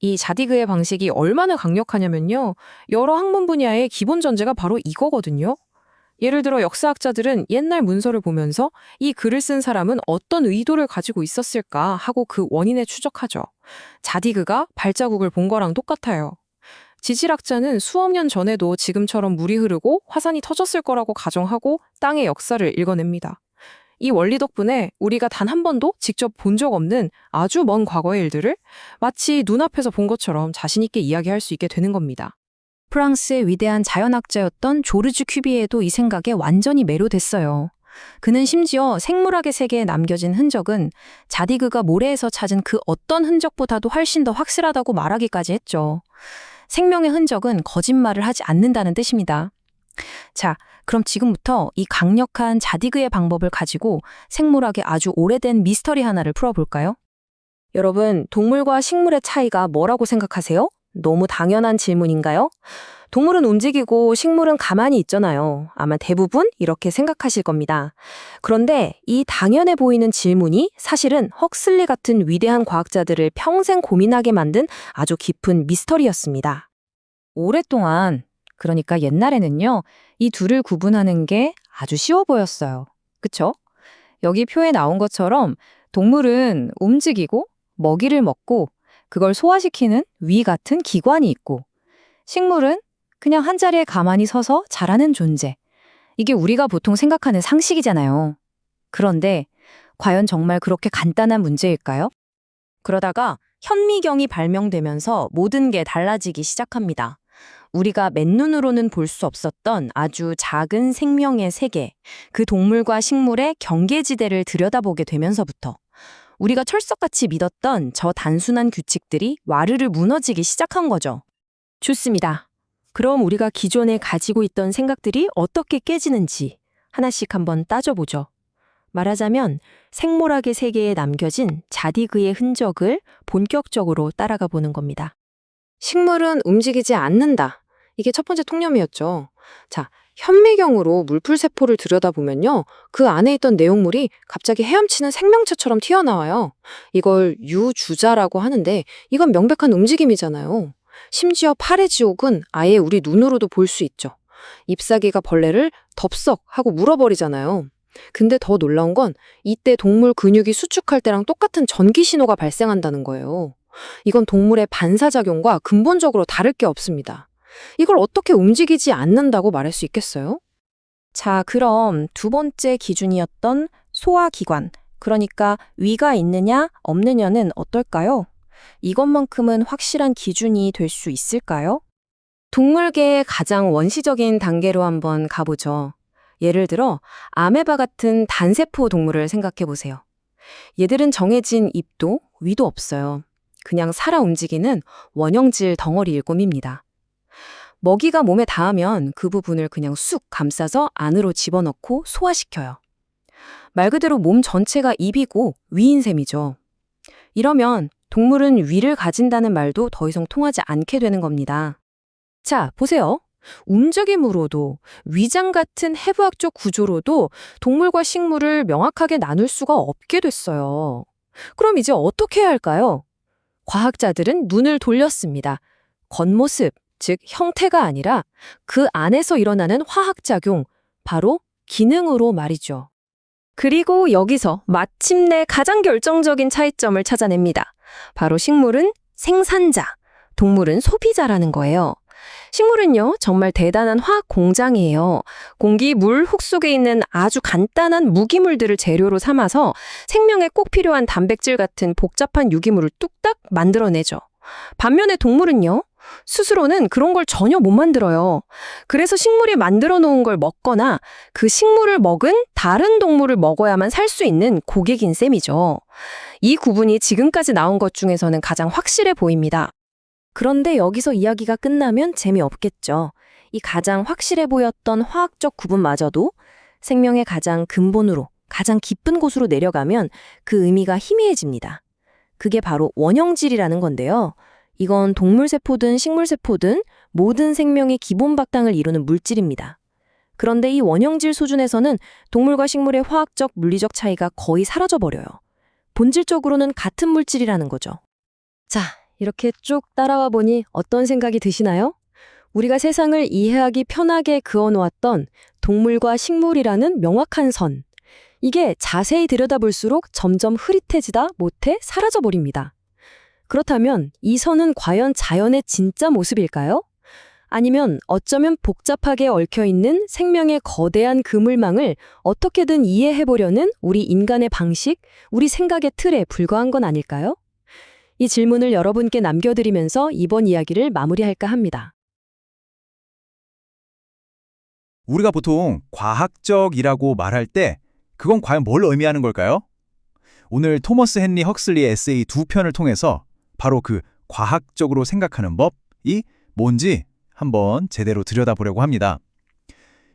이 자디그의 방식이 얼마나 강력하냐면요. 여러 학문 분야의 기본 전제가 바로 이거거든요. 예를 들어 역사학자들은 옛날 문서를 보면서 이 글을 쓴 사람은 어떤 의도를 가지고 있었을까 하고 그 원인에 추적하죠. 자디그가 발자국을 본 거랑 똑같아요. 지질학자는 수억 년 전에도 지금처럼 물이 흐르고 화산이 터졌을 거라고 가정하고 땅의 역사를 읽어냅니다. 이 원리 덕분에 우리가 단 한 번도 직접 본 적 없는 아주 먼 과거의 일들을 마치 눈앞에서 본 것처럼 자신 있게 이야기할 수 있게 되는 겁니다. 프랑스의 위대한 자연학자였던 조르주 큐비에도 이 생각에 완전히 매료됐어요. 그는 심지어 생물학의 세계에 남겨진 흔적은 자디그가 모래에서 찾은 그 어떤 흔적보다도 훨씬 더 확실하다고 말하기까지 했죠. 생명의 흔적은 거짓말을 하지 않는다는 뜻입니다. 자, 그럼 지금부터 이 강력한 자디그의 방법을 가지고 생물학의 아주 오래된 미스터리 하나를 풀어볼까요? 여러분, 동물과 식물의 차이가 뭐라고 생각하세요? 너무 당연한 질문인가요? 동물은 움직이고 식물은 가만히 있잖아요. 아마 대부분 이렇게 생각하실 겁니다. 그런데 이 당연해 보이는 질문이 사실은 헉슬리 같은 위대한 과학자들을 평생 고민하게 만든 아주 깊은 미스터리였습니다. 오랫동안, 그러니까 옛날에는요, 이 둘을 구분하는 게 아주 쉬워 보였어요. 그쵸? 여기 표에 나온 것처럼 동물은 움직이고 먹이를 먹고 그걸 소화시키는 위 같은 기관이 있고, 식물은 그냥 한자리에 가만히 서서 자라는 존재. 이게 우리가 보통 생각하는 상식이잖아요. 그런데 과연 정말 그렇게 간단한 문제일까요? 그러다가 현미경이 발명되면서 모든 게 달라지기 시작합니다. 우리가 맨눈으로는 볼 수 없었던 아주 작은 생명의 세계, 그 동물과 식물의 경계지대를 들여다보게 되면서부터 우리가 철석같이 믿었던 저 단순한 규칙들이 와르르 무너지기 시작한 거죠. 좋습니다. 그럼 우리가 기존에 가지고 있던 생각들이 어떻게 깨지는지 하나씩 한번 따져보죠. 말하자면 생물학의 세계에 남겨진 자디그의 흔적을 본격적으로 따라가 보는 겁니다. 식물은 움직이지 않는다. 이게 첫 번째 통념이었죠. 자, 현미경으로 물풀세포를 들여다보면요. 그 안에 있던 내용물이 갑자기 헤엄치는 생명체처럼 튀어나와요. 이걸 유주자라고 하는데 이건 명백한 움직임이잖아요. 심지어 팔의 지옥은 아예 우리 눈으로도 볼 수 있죠. 잎사귀가 벌레를 덥석 하고 물어버리잖아요. 근데 더 놀라운 건 이때 동물 근육이 수축할 때랑 똑같은 전기 신호가 발생한다는 거예요. 이건 동물의 반사작용과 근본적으로 다를 게 없습니다. 이걸 어떻게 움직이지 않는다고 말할 수 있겠어요? 자, 그럼 두 번째 기준이었던 소화기관, 그러니까 위가 있느냐 없느냐는 어떨까요? 이것만큼은 확실한 기준이 될 수 있을까요? 동물계의 가장 원시적인 단계로 한번 가보죠. 예를 들어 아메바 같은 단세포 동물을 생각해 보세요. 얘들은 정해진 입도, 위도 없어요. 그냥 살아 움직이는 원형질 덩어리일 꿈입니다. 먹이가 몸에 닿으면 그 부분을 그냥 쑥 감싸서 안으로 집어넣고 소화시켜요. 말 그대로 몸 전체가 입이고 위인 셈이죠. 이러면 동물은 위를 가진다는 말도 더 이상 통하지 않게 되는 겁니다. 자, 보세요. 움직임으로도 위장 같은 해부학적 구조로도 동물과 식물을 명확하게 나눌 수가 없게 됐어요. 그럼 이제 어떻게 해야 할까요? 과학자들은 눈을 돌렸습니다. 겉모습, 즉 형태가 아니라 그 안에서 일어나는 화학작용, 바로 기능으로 말이죠. 그리고 여기서 마침내 가장 결정적인 차이점을 찾아냅니다. 바로 식물은 생산자, 동물은 소비자라는 거예요. 식물은요, 정말 대단한 화학 공장이에요. 공기, 물, 흙 속에 있는 아주 간단한 무기물들을 재료로 삼아서 생명에 꼭 필요한 단백질 같은 복잡한 유기물을 뚝딱 만들어내죠. 반면에 동물은요, 스스로는 그런 걸 전혀 못 만들어요. 그래서 식물이 만들어 놓은 걸 먹거나 그 식물을 먹은 다른 동물을 먹어야만 살 수 있는 고객인 셈이죠. 이 구분이 지금까지 나온 것 중에서는 가장 확실해 보입니다. 그런데 여기서 이야기가 끝나면 재미없겠죠. 이 가장 확실해 보였던 화학적 구분마저도 생명의 가장 근본으로, 가장 깊은 곳으로 내려가면 그 의미가 희미해집니다. 그게 바로 원형질이라는 건데요. 이건 동물세포든 식물세포든 모든 생명의 기본 바탕을 이루는 물질입니다. 그런데 이 원형질 수준에서는 동물과 식물의 화학적, 물리적 차이가 거의 사라져버려요. 본질적으로는 같은 물질이라는 거죠. 자, 이렇게 쭉 따라와 보니 어떤 생각이 드시나요? 우리가 세상을 이해하기 편하게 그어놓았던 동물과 식물이라는 명확한 선. 이게 자세히 들여다볼수록 점점 흐릿해지다 못해 사라져버립니다. 그렇다면 이 선은 과연 자연의 진짜 모습일까요? 아니면 어쩌면 복잡하게 얽혀있는 생명의 거대한 그물망을 어떻게든 이해해보려는 우리 인간의 방식, 우리 생각의 틀에 불과한 건 아닐까요? 이 질문을 여러분께 남겨드리면서 이번 이야기를 마무리할까 합니다. 우리가 보통 과학적이라고 말할 때 그건 과연 뭘 의미하는 걸까요? 오늘 토머스 헨리 헉슬리의 에세이 2편을 통해서 바로 그 과학적으로 생각하는 법이 뭔지 한번 제대로 들여다보려고 합니다.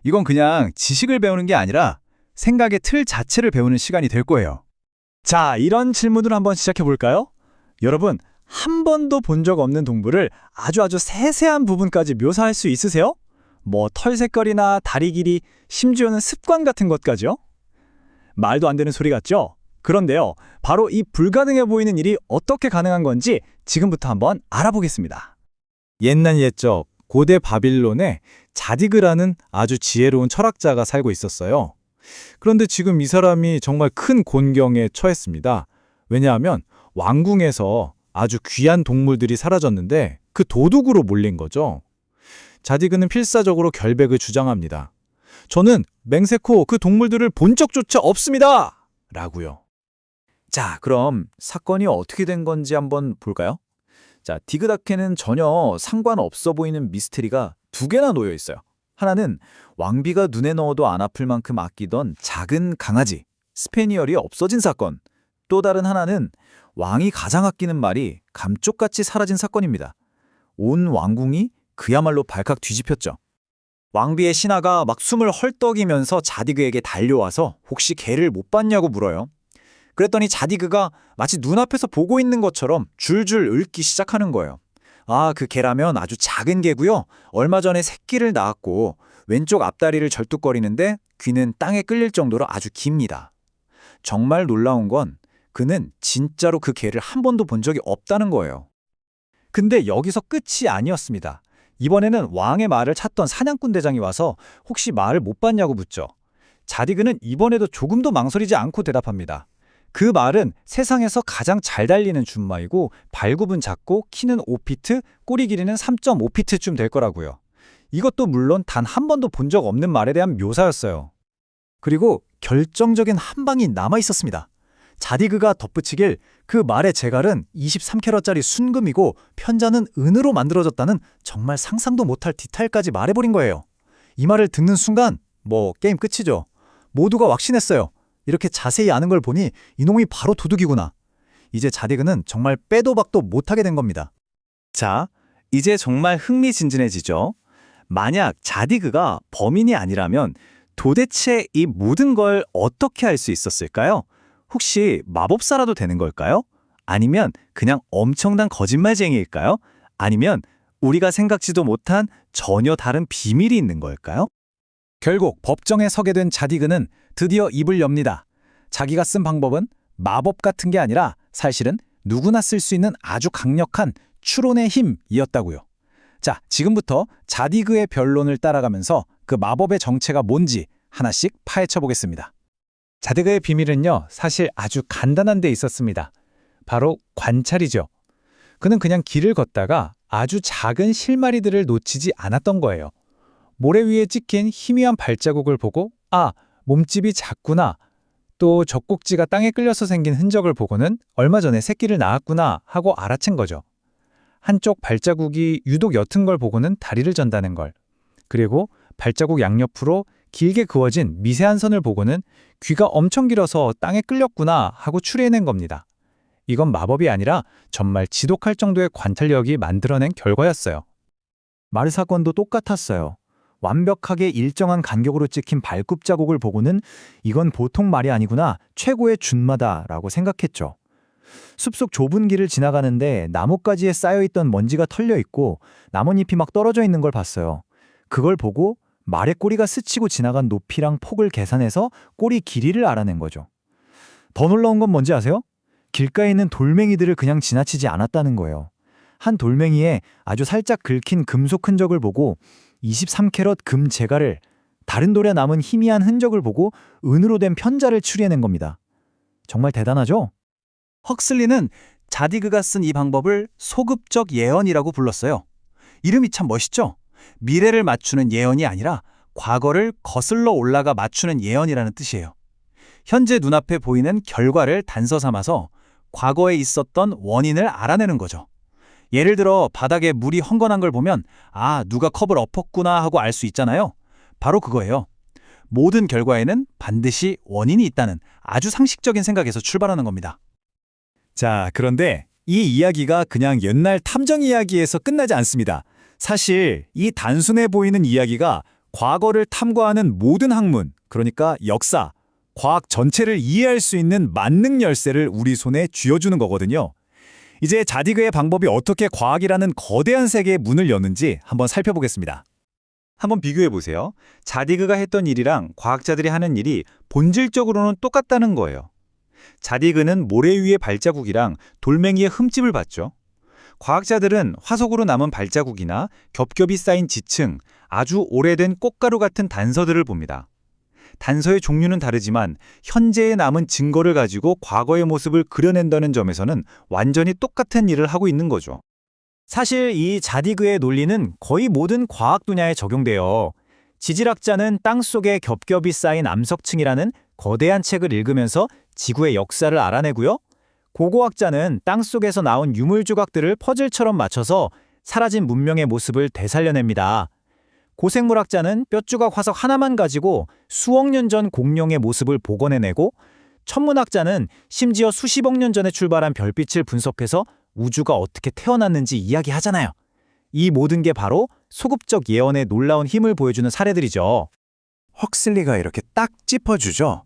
이건 그냥 지식을 배우는 게 아니라 생각의 틀 자체를 배우는 시간이 될 거예요. 자, 이런 질문을 한번 시작해 볼까요? 여러분, 한 번도 본 적 없는 동물을 아주 세세한 부분까지 묘사할 수 있으세요? 뭐 털 색깔이나 다리 길이, 심지어는 습관 같은 것까지요? 말도 안 되는 소리 같죠? 그런데요, 바로 이 불가능해 보이는 일이 어떻게 가능한 건지 지금부터 한번 알아보겠습니다. 옛날 옛적 고대 바빌론에 자디그라는 아주 지혜로운 철학자가 살고 있었어요. 그런데 지금 이 사람이 정말 큰 곤경에 처했습니다. 왜냐하면 왕궁에서 아주 귀한 동물들이 사라졌는데 그 도둑으로 몰린 거죠. 자디그는 필사적으로 결백을 주장합니다. 저는 맹세코 그 동물들을 본 적조차 없습니다! 라고요. 자, 그럼 사건이 어떻게 된 건지 한번 볼까요? 자, 디그다케는 전혀 상관없어 보이는 미스테리가 두 개나 놓여 있어요. 하나는 왕비가 눈에 넣어도 안 아플 만큼 아끼던 작은 강아지, 스페니얼이 없어진 사건. 또 다른 하나는 왕이 가장 아끼는 말이 감쪽같이 사라진 사건입니다. 온 왕궁이 그야말로 발칵 뒤집혔죠. 왕비의 신하가 막 숨을 헐떡이면서 자디그에게 달려와서 혹시 개를 못 봤냐고 물어요. 그랬더니 자디그가 마치 눈앞에서 보고 있는 것처럼 줄줄 읊기 시작하는 거예요. 아, 그 개라면 아주 작은 개고요. 얼마 전에 새끼를 낳았고 왼쪽 앞다리를 절뚝거리는데 귀는 땅에 끌릴 정도로 아주 깁니다. 정말 놀라운 건 그는 진짜로 그 개를 한 번도 본 적이 없다는 거예요. 근데 여기서 끝이 아니었습니다. 이번에는 왕의 말을 찾던 사냥꾼 대장이 와서 혹시 말을 못 봤냐고 묻죠. 자디그는 이번에도 조금도 망설이지 않고 대답합니다. 그 말은 세상에서 가장 잘 달리는 준마이고 발굽은 작고 키는 5피트, 꼬리 길이는 3.5피트쯤 될 거라고요. 이것도 물론 단 한 번도 본 적 없는 말에 대한 묘사였어요. 그리고 결정적인 한 방이 남아 있었습니다. 자디그가 덧붙이길 그 말의 제갈은 23캐럿짜리 순금이고 편자는 은으로 만들어졌다는 정말 상상도 못할 디테일까지 말해버린 거예요. 이 말을 듣는 순간 게임 끝이죠. 모두가 확신했어요. 이렇게 자세히 아는 걸 보니 이놈이 바로 도둑이구나. 이제 자디그는 정말 빼도 박도 못하게 된 겁니다. 자, 이제 정말 흥미진진해지죠. 만약 자디그가 범인이 아니라면 도대체 이 모든 걸 어떻게 할 수 있었을까요? 혹시 마법사라도 되는 걸까요? 아니면 그냥 엄청난 거짓말쟁이일까요? 아니면 우리가 생각지도 못한 전혀 다른 비밀이 있는 걸까요? 결국 법정에 서게 된 자디그는 드디어 입을 엽니다. 자기가 쓴 방법은 마법 같은 게 아니라 사실은 누구나 쓸 수 있는 아주 강력한 추론의 힘이었다고요. 자, 지금부터 자디그의 변론을 따라가면서 그 마법의 정체가 뭔지 하나씩 파헤쳐 보겠습니다. 자디그의 비밀은요, 사실 아주 간단한 데 있었습니다. 바로 관찰이죠. 그는 그냥 길을 걷다가 아주 작은 실마리들을 놓치지 않았던 거예요. 모래 위에 찍힌 희미한 발자국을 보고 몸집이 작구나, 또 젖꼭지가 땅에 끌려서 생긴 흔적을 보고는 얼마 전에 새끼를 낳았구나 하고 알아챈 거죠. 한쪽 발자국이 유독 옅은 걸 보고는 다리를 전다는 걸, 그리고 발자국 양옆으로 길게 그어진 미세한 선을 보고는 귀가 엄청 길어서 땅에 끌렸구나 하고 추리해낸 겁니다. 이건 마법이 아니라 정말 지독할 정도의 관찰력이 만들어낸 결과였어요. 마르 사건도 똑같았어요. 완벽하게 일정한 간격으로 찍힌 발굽 자국을 보고는 이건 보통 말이 아니구나, 최고의 준마다라고 생각했죠. 숲속 좁은 길을 지나가는데 나뭇가지에 쌓여있던 먼지가 털려있고 나뭇잎이 막 떨어져 있는 걸 봤어요. 그걸 보고 말의 꼬리가 스치고 지나간 높이랑 폭을 계산해서 꼬리 길이를 알아낸 거죠. 더 놀라운 건 뭔지 아세요? 길가에 있는 돌멩이들을 그냥 지나치지 않았다는 거예요. 한 돌멩이에 아주 살짝 긁힌 금속 흔적을 보고 23캐럿 금 제갈을, 다른 돌에 남은 희미한 흔적을 보고 은으로 된 편자를 추리해낸 겁니다. 정말 대단하죠? 헉슬리는 자디그가 쓴 이 방법을 소급적 예언이라고 불렀어요. 이름이 참 멋있죠? 미래를 맞추는 예언이 아니라 과거를 거슬러 올라가 맞추는 예언이라는 뜻이에요. 현재 눈앞에 보이는 결과를 단서 삼아서 과거에 있었던 원인을 알아내는 거죠. 예를 들어 바닥에 물이 헝건한 걸 보면 누가 컵을 엎었구나 하고 알 수 있잖아요. 바로 그거예요. 모든 결과에는 반드시 원인이 있다는 아주 상식적인 생각에서 출발하는 겁니다. 자, 그런데 이 이야기가 그냥 옛날 탐정 이야기에서 끝나지 않습니다. 사실 이 단순해 보이는 이야기가 과거를 탐구하는 모든 학문, 그러니까 역사, 과학 전체를 이해할 수 있는 만능 열쇠를 우리 손에 쥐어주는 거거든요. 이제 자디그의 방법이 어떻게 과학이라는 거대한 세계의 문을 여는지 한번 살펴보겠습니다. 한번 비교해 보세요. 자디그가 했던 일이랑 과학자들이 하는 일이 본질적으로는 똑같다는 거예요. 자디그는 모래 위의 발자국이랑 돌멩이의 흠집을 봤죠. 과학자들은 화석으로 남은 발자국이나 겹겹이 쌓인 지층, 아주 오래된 꽃가루 같은 단서들을 봅니다. 단서의 종류는 다르지만 현재에 남은 증거를 가지고 과거의 모습을 그려낸다는 점에서는 완전히 똑같은 일을 하고 있는 거죠. 사실 이 자디그의 논리는 거의 모든 과학 분야에 적용돼요. 지질학자는 땅속에 겹겹이 쌓인 암석층이라는 거대한 책을 읽으면서 지구의 역사를 알아내고요. 고고학자는 땅속에서 나온 유물 조각들을 퍼즐처럼 맞춰서 사라진 문명의 모습을 되살려냅니다. 고생물학자는 뼈조각 화석 하나만 가지고 수억 년 전 공룡의 모습을 복원해내고, 천문학자는 심지어 수십억 년 전에 출발한 별빛을 분석해서 우주가 어떻게 태어났는지 이야기하잖아요. 이 모든 게 바로 소급적 예언의 놀라운 힘을 보여주는 사례들이죠. 헉슬리가 이렇게 딱 짚어주죠.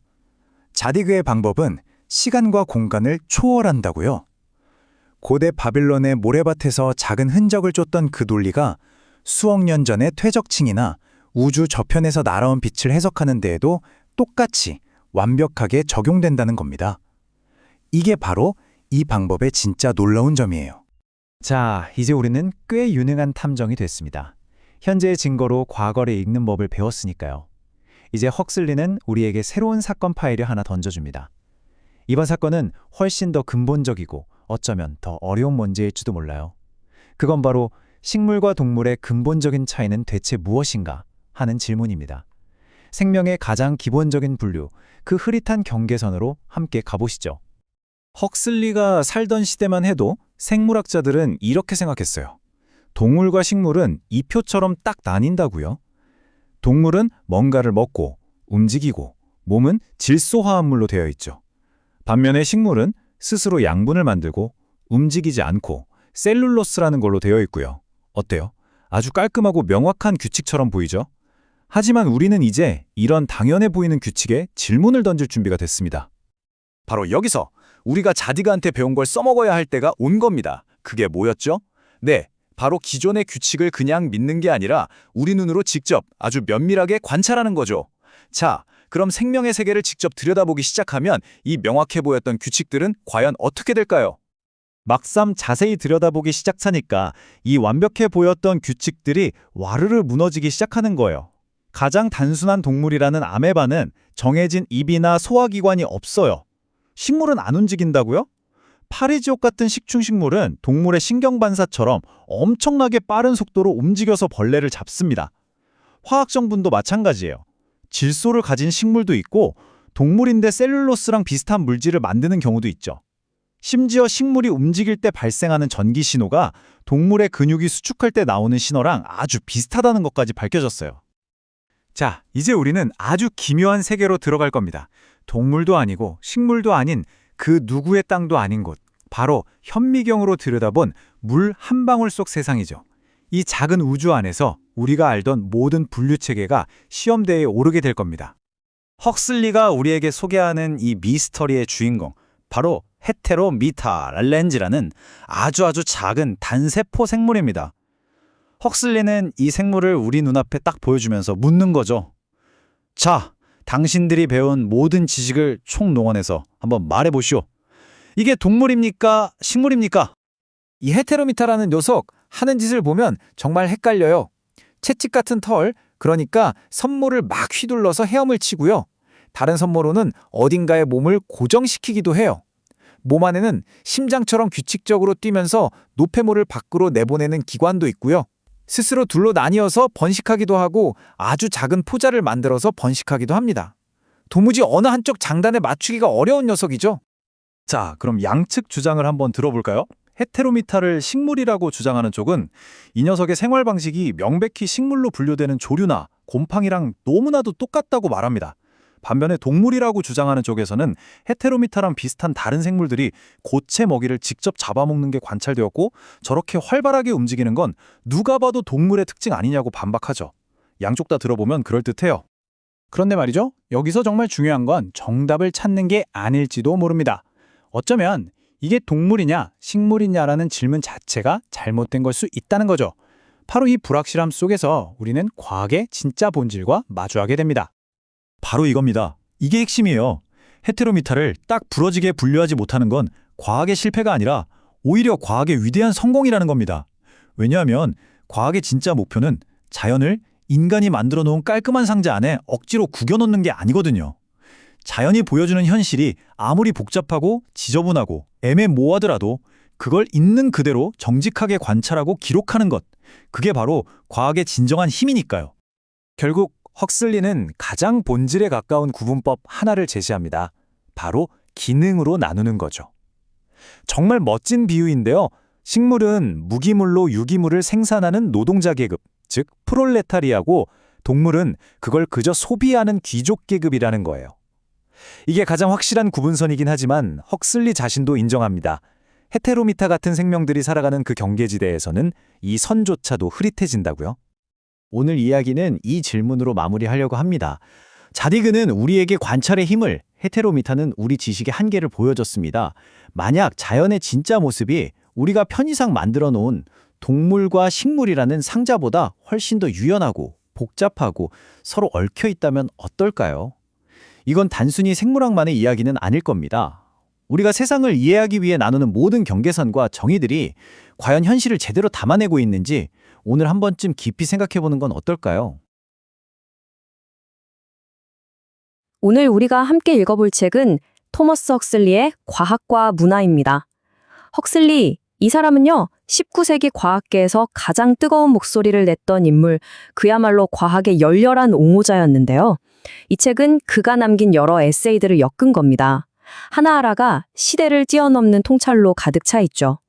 자디그의 방법은 시간과 공간을 초월한다고요. 고대 바빌론의 모래밭에서 작은 흔적을 쫓던 그 논리가 수억 년 전의 퇴적층이나 우주 저편에서 날아온 빛을 해석하는 데에도 똑같이 완벽하게 적용된다는 겁니다. 이게 바로 이 방법의 진짜 놀라운 점이에요. 자, 이제 우리는 꽤 유능한 탐정이 됐습니다. 현재의 증거로 과거를 읽는 법을 배웠으니까요. 이제 헉슬리는 우리에게 새로운 사건 파일을 하나 던져줍니다. 이번 사건은 훨씬 더 근본적이고 어쩌면 더 어려운 문제일지도 몰라요. 그건 바로 식물과 동물의 근본적인 차이는 대체 무엇인가 하는 질문입니다. 생명의 가장 기본적인 분류, 그 흐릿한 경계선으로 함께 가보시죠. 헉슬리가 살던 시대만 해도 생물학자들은 이렇게 생각했어요. 동물과 식물은 이표처럼 딱 나뉜다고요. 동물은 뭔가를 먹고 움직이고 몸은 질소화합물로 되어 있죠. 반면에 식물은 스스로 양분을 만들고 움직이지 않고 셀룰로스라는 걸로 되어 있고요. 어때요? 아주 깔끔하고 명확한 규칙처럼 보이죠? 하지만 우리는 이제 이런 당연해 보이는 규칙에 질문을 던질 준비가 됐습니다. 바로 여기서 우리가 자디그한테 배운 걸 써먹어야 할 때가 온 겁니다. 그게 뭐였죠? 네, 바로 기존의 규칙을 그냥 믿는 게 아니라 우리 눈으로 직접 아주 면밀하게 관찰하는 거죠. 자, 그럼 생명의 세계를 직접 들여다보기 시작하면 이 명확해 보였던 규칙들은 과연 어떻게 될까요? 막상 자세히 들여다보기 시작하니까 이 완벽해 보였던 규칙들이 와르르 무너지기 시작하는 거예요. 가장 단순한 동물이라는 아메바는 정해진 입이나 소화기관이 없어요. 식물은 안 움직인다고요? 파리지옥 같은 식충식물은 동물의 신경반사처럼 엄청나게 빠른 속도로 움직여서 벌레를 잡습니다. 화학 성분도 마찬가지예요. 질소를 가진 식물도 있고 동물인데 셀룰로스랑 비슷한 물질을 만드는 경우도 있죠. 심지어 식물이 움직일 때 발생하는 전기 신호가 동물의 근육이 수축할 때 나오는 신호랑 아주 비슷하다는 것까지 밝혀졌어요. 자, 이제 우리는 아주 기묘한 세계로 들어갈 겁니다. 동물도 아니고 식물도 아닌 그 누구의 땅도 아닌 곳, 바로 현미경으로 들여다본 물 한 방울 속 세상이죠. 이 작은 우주 안에서 우리가 알던 모든 분류체계가 시험대에 오르게 될 겁니다. 헉슬리가 우리에게 소개하는 이 미스터리의 주인공, 바로 헤테로미타 랄렌지라는 아주 작은 단세포 생물입니다. 헉슬리는 이 생물을 우리 눈앞에 딱 보여주면서 묻는 거죠. 자, 당신들이 배운 모든 지식을 총동원해서 한번 말해보시오. 이게 동물입니까? 식물입니까? 이 헤테로미타라는 녀석 하는 짓을 보면 정말 헷갈려요. 채찍 같은 털, 그러니까 선모를 막 휘둘러서 헤엄을 치고요. 다른 선모로는 어딘가에 몸을 고정시키기도 해요. 몸 안에는 심장처럼 규칙적으로 뛰면서 노폐물을 밖으로 내보내는 기관도 있고요. 스스로 둘로 나뉘어서 번식하기도 하고 아주 작은 포자를 만들어서 번식하기도 합니다. 도무지 어느 한쪽 장단에 맞추기가 어려운 녀석이죠. 자, 그럼 양측 주장을 한번 들어볼까요? 헤테로미타를 식물이라고 주장하는 쪽은 이 녀석의 생활 방식이 명백히 식물로 분류되는 조류나 곰팡이랑 너무나도 똑같다고 말합니다. 반면에 동물이라고 주장하는 쪽에서는 헤테로미타랑 비슷한 다른 생물들이 고체 먹이를 직접 잡아먹는 게 관찰되었고 저렇게 활발하게 움직이는 건 누가 봐도 동물의 특징 아니냐고 반박하죠. 양쪽 다 들어보면 그럴듯해요. 그런데 말이죠. 여기서 정말 중요한 건 정답을 찾는 게 아닐지도 모릅니다. 어쩌면 이게 동물이냐 식물이냐라는 질문 자체가 잘못된 걸 수 있다는 거죠. 바로 이 불확실함 속에서 우리는 과학의 진짜 본질과 마주하게 됩니다. 바로 이겁니다. 이게 핵심이에요. 헤테로미타를 딱 부러지게 분류하지 못하는 건 과학의 실패가 아니라 오히려 과학의 위대한 성공이라는 겁니다. 왜냐하면 과학의 진짜 목표는 자연을 인간이 만들어 놓은 깔끔한 상자 안에 억지로 구겨놓는 게 아니거든요. 자연이 보여주는 현실이 아무리 복잡하고 지저분하고 애매모호하더라도 그걸 있는 그대로 정직하게 관찰하고 기록하는 것. 그게 바로 과학의 진정한 힘이니까요. 결국 헉슬리는 가장 본질에 가까운 구분법 하나를 제시합니다. 바로 기능으로 나누는 거죠. 정말 멋진 비유인데요. 식물은 무기물로 유기물을 생산하는 노동자 계급, 즉 프롤레타리아고 동물은 그걸 그저 소비하는 귀족 계급이라는 거예요. 이게 가장 확실한 구분선이긴 하지만 헉슬리 자신도 인정합니다. 헤테로미타 같은 생명들이 살아가는 그 경계지대에서는 이 선조차도 흐릿해진다고요. 오늘 이야기는 이 질문으로 마무리하려고 합니다. 자디그는 우리에게 관찰의 힘을, 헤테로미타는 우리 지식의 한계를 보여줬습니다. 만약 자연의 진짜 모습이 우리가 편의상 만들어 놓은 동물과 식물이라는 상자보다 훨씬 더 유연하고 복잡하고 서로 얽혀 있다면 어떨까요? 이건 단순히 생물학만의 이야기는 아닐 겁니다. 우리가 세상을 이해하기 위해 나누는 모든 경계선과 정의들이 과연 현실을 제대로 담아내고 있는지 오늘 한 번쯤 깊이 생각해보는 건 어떨까요? 오늘 우리가 함께 읽어볼 책은 토머스 헉슬리의 과학과 문화입니다. 헉슬리, 이 사람은요, 19세기 과학계에서 가장 뜨거운 목소리를 냈던 인물, 그야말로 과학의 열렬한 옹호자였는데요. 이 책은 그가 남긴 여러 에세이들을 엮은 겁니다. 하나하나가 시대를 뛰어넘는 통찰로 가득 차 있죠.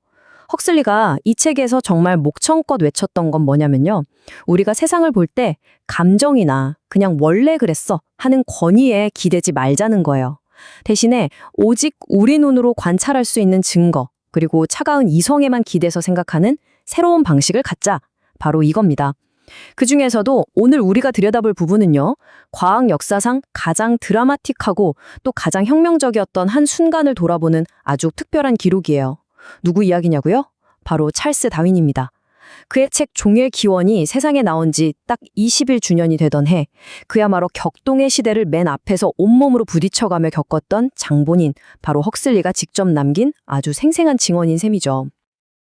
헉슬리가 이 책에서 정말 목청껏 외쳤던 건 뭐냐면요. 우리가 세상을 볼 때 감정이나 그냥 원래 그랬어 하는 권위에 기대지 말자는 거예요. 대신에 오직 우리 눈으로 관찰할 수 있는 증거, 그리고 차가운 이성에만 기대서 생각하는 새로운 방식을 갖자. 바로 이겁니다. 그중에서도 오늘 우리가 들여다볼 부분은요. 과학 역사상 가장 드라마틱하고 또 가장 혁명적이었던 한 순간을 돌아보는 아주 특별한 기록이에요. 누구 이야기냐고요? 바로 찰스 다윈입니다. 그의 책 종의 기원이 세상에 나온 지 딱 21주년이 되던 해, 그야말로 격동의 시대를 맨 앞에서 온몸으로 부딪혀가며 겪었던 장본인, 바로 헉슬리가 직접 남긴 아주 생생한 증언인 셈이죠.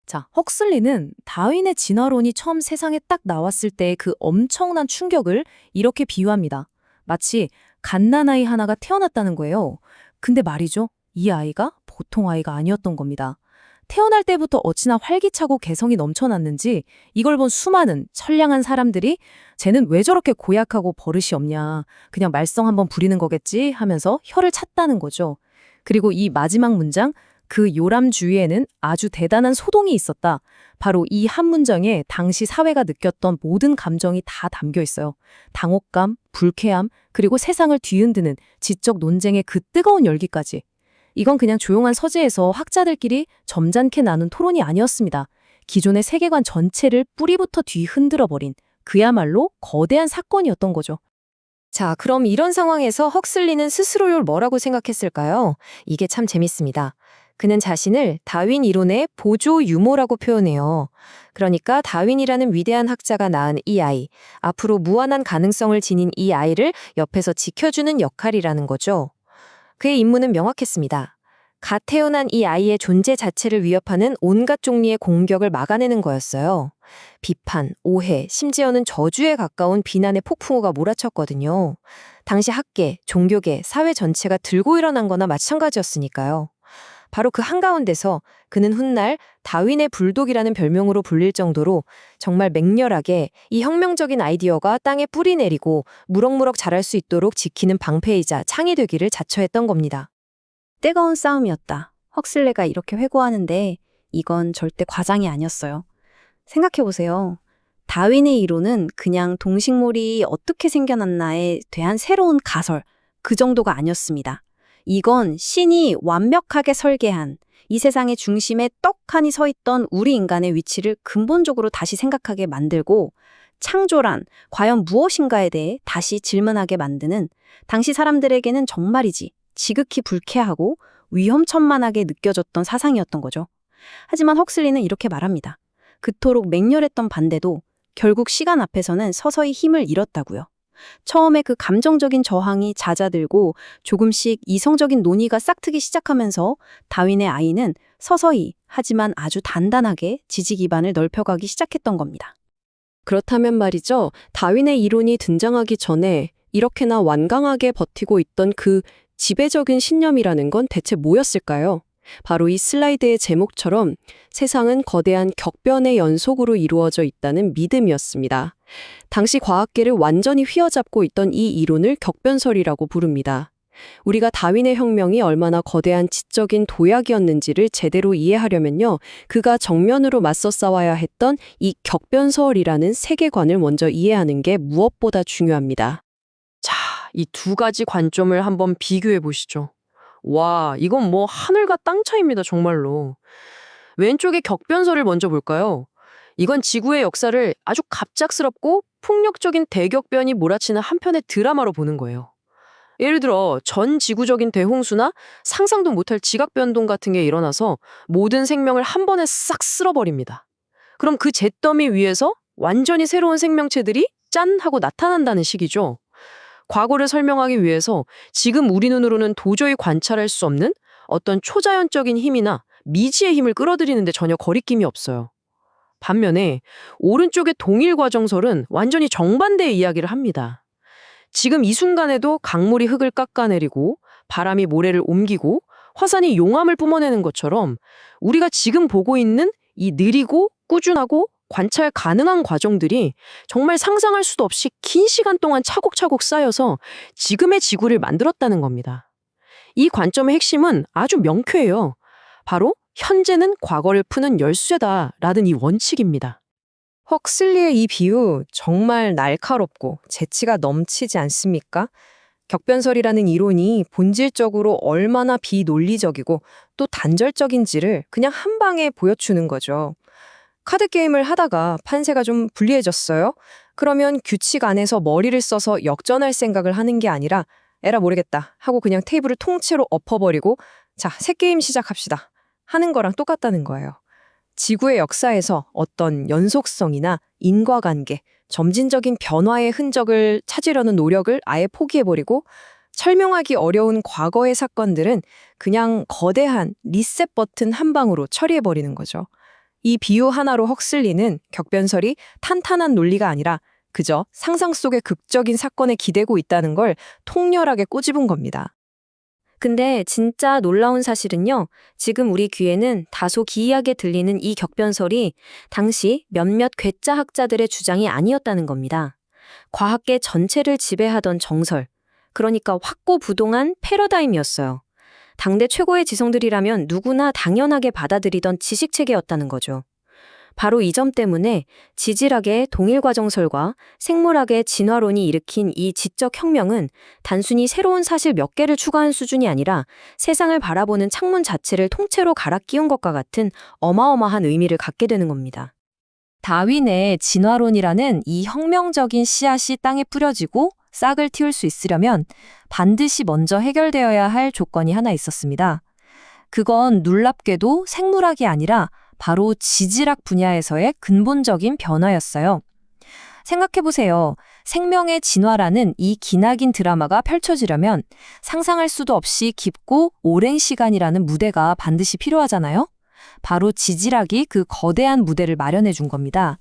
자, 헉슬리는 다윈의 진화론이 처음 세상에 딱 나왔을 때의 그 엄청난 충격을 이렇게 비유합니다. 마치 갓난아이 하나가 태어났다는 거예요. 근데 말이죠, 이 아이가 보통 아이가 아니었던 겁니다. 태어날 때부터 어찌나 활기차고 개성이 넘쳐났는지 이걸 본 수많은 선량한 사람들이 쟤는 왜 저렇게 고약하고 버릇이 없냐, 그냥 말썽 한번 부리는 거겠지 하면서 혀를 찼다는 거죠. 그리고 이 마지막 문장, 그 요람 주위에는 아주 대단한 소동이 있었다. 바로 이 한 문장에 당시 사회가 느꼈던 모든 감정이 다 담겨 있어요. 당혹감, 불쾌함, 그리고 세상을 뒤흔드는 지적 논쟁의 그 뜨거운 열기까지. 이건 그냥 조용한 서재에서 학자들끼리 점잖게 나눈 토론이 아니었습니다. 기존의 세계관 전체를 뿌리부터 뒤흔들어버린 그야말로 거대한 사건이었던 거죠. 자, 그럼 이런 상황에서 헉슬리는 스스로를 뭐라고 생각했을까요? 이게 참 재밌습니다. 그는 자신을 다윈 이론의 보조 유모라고 표현해요. 그러니까 다윈이라는 위대한 학자가 낳은 이 아이, 앞으로 무한한 가능성을 지닌 이 아이를 옆에서 지켜주는 역할이라는 거죠. 그의 임무는 명확했습니다. 갓 태어난 이 아이의 존재 자체를 위협하는 온갖 종류의 공격을 막아내는 거였어요. 비판, 오해, 심지어는 저주에 가까운 비난의 폭풍우가 몰아쳤거든요. 당시 학계, 종교계, 사회 전체가 들고 일어난 거나 마찬가지였으니까요. 바로 그 한가운데서 그는 훗날 다윈의 불독이라는 별명으로 불릴 정도로 정말 맹렬하게 이 혁명적인 아이디어가 땅에 뿌리 내리고 무럭무럭 자랄 수 있도록 지키는 방패이자 창이 되기를 자처했던 겁니다. 뜨거운 싸움이었다. 헉슬레가 이렇게 회고하는데 이건 절대 과장이 아니었어요. 생각해보세요. 다윈의 이론은 그냥 동식물이 어떻게 생겨났나에 대한 새로운 가설, 그 정도가 아니었습니다. 이건 신이 완벽하게 설계한 이 세상의 중심에 떡하니 서 있던 우리 인간의 위치를 근본적으로 다시 생각하게 만들고 창조란 과연 무엇인가에 대해 다시 질문하게 만드는 당시 사람들에게는 정말이지 지극히 불쾌하고 위험천만하게 느껴졌던 사상이었던 거죠. 하지만 헉슬리는 이렇게 말합니다. 그토록 맹렬했던 반대도 결국 시간 앞에서는 서서히 힘을 잃었다고요. 처음에 그 감정적인 저항이 잦아들고 조금씩 이성적인 논의가 싹트기 시작하면서 다윈의 아이는 서서히 하지만 아주 단단하게 지지 기반을 넓혀가기 시작했던 겁니다. 그렇다면 말이죠. 다윈의 이론이 등장하기 전에 이렇게나 완강하게 버티고 있던 그 지배적인 신념이라는 건 대체 뭐였을까요? 바로 이 슬라이드의 제목처럼 세상은 거대한 격변의 연속으로 이루어져 있다는 믿음이었습니다. 당시 과학계를 완전히 휘어잡고 있던 이 이론을 격변설이라고 부릅니다. 우리가 다윈의 혁명이 얼마나 거대한 지적인 도약이었는지를 제대로 이해하려면요. 그가 정면으로 맞서 싸워야 했던 이 격변설이라는 세계관을 먼저 이해하는 게 무엇보다 중요합니다. 자, 이 두 가지 관점을 한번 비교해 보시죠. 와, 이건 뭐 하늘과 땅 차이입니다, 정말로. 왼쪽의 격변설을 먼저 볼까요? 이건 지구의 역사를 아주 갑작스럽고 폭력적인 대격변이 몰아치는 한편의 드라마로 보는 거예요. 예를 들어 전 지구적인 대홍수나 상상도 못할 지각변동 같은 게 일어나서 모든 생명을 한 번에 싹 쓸어버립니다. 그럼 그 잿더미 위에서 완전히 새로운 생명체들이 짠 하고 나타난다는 식이죠. 과거를 설명하기 위해서 지금 우리 눈으로는 도저히 관찰할 수 없는 어떤 초자연적인 힘이나 미지의 힘을 끌어들이는데 전혀 거리낌이 없어요. 반면에 오른쪽의 동일과정설은 완전히 정반대의 이야기를 합니다. 지금 이 순간에도 강물이 흙을 깎아내리고 바람이 모래를 옮기고 화산이 용암을 뿜어내는 것처럼 우리가 지금 보고 있는 이 느리고 꾸준하고 관찰 가능한 과정들이 정말 상상할 수도 없이 긴 시간 동안 차곡차곡 쌓여서 지금의 지구를 만들었다는 겁니다. 이 관점의 핵심은 아주 명쾌해요. 바로 현재는 과거를 푸는 열쇠다라는 이 원칙입니다. 헉슬리의 이 비유 정말 날카롭고 재치가 넘치지 않습니까? 격변설이라는 이론이 본질적으로 얼마나 비논리적이고 또 단절적인지를 그냥 한 방에 보여주는 거죠. 카드 게임을 하다가 판세가 좀 불리해졌어요? 그러면 규칙 안에서 머리를 써서 역전할 생각을 하는 게 아니라 에라 모르겠다 하고 그냥 테이블을 통째로 엎어버리고 자, 새 게임 시작합시다 하는 거랑 똑같다는 거예요. 지구의 역사에서 어떤 연속성이나 인과관계, 점진적인 변화의 흔적을 찾으려는 노력을 아예 포기해버리고 설명하기 어려운 과거의 사건들은 그냥 거대한 리셋 버튼 한 방으로 처리해버리는 거죠. 이 비유 하나로 헉슬리는 격변설이 탄탄한 논리가 아니라 그저 상상 속의 극적인 사건에 기대고 있다는 걸 통렬하게 꼬집은 겁니다. 근데 진짜 놀라운 사실은요. 지금 우리 귀에는 다소 기이하게 들리는 이 격변설이 당시 몇몇 괴짜 학자들의 주장이 아니었다는 겁니다. 과학계 전체를 지배하던 정설, 그러니까 확고부동한 패러다임이었어요. 당대 최고의 지성들이라면 누구나 당연하게 받아들이던 지식체계였다는 거죠. 바로 이 점 때문에 지질학의 동일과정설과 생물학의 진화론이 일으킨 이 지적 혁명은 단순히 새로운 사실 몇 개를 추가한 수준이 아니라 세상을 바라보는 창문 자체를 통째로 갈아 끼운 것과 같은 어마어마한 의미를 갖게 되는 겁니다. 다윈의 진화론이라는 이 혁명적인 씨앗이 땅에 뿌려지고 싹을 틔울 수 있으려면 반드시 먼저 해결되어야 할 조건이 하나 있었습니다. 그건 놀랍게도 생물학이 아니라 바로 지질학 분야에서의 근본적인 변화였어요. 생각해보세요. 생명의 진화라는 이 기나긴 드라마가 펼쳐지려면 상상할 수도 없이 깊고 오랜 시간이라는 무대가 반드시 필요하잖아요. 바로 지질학이 그 거대한 무대를 마련해 준 겁니다.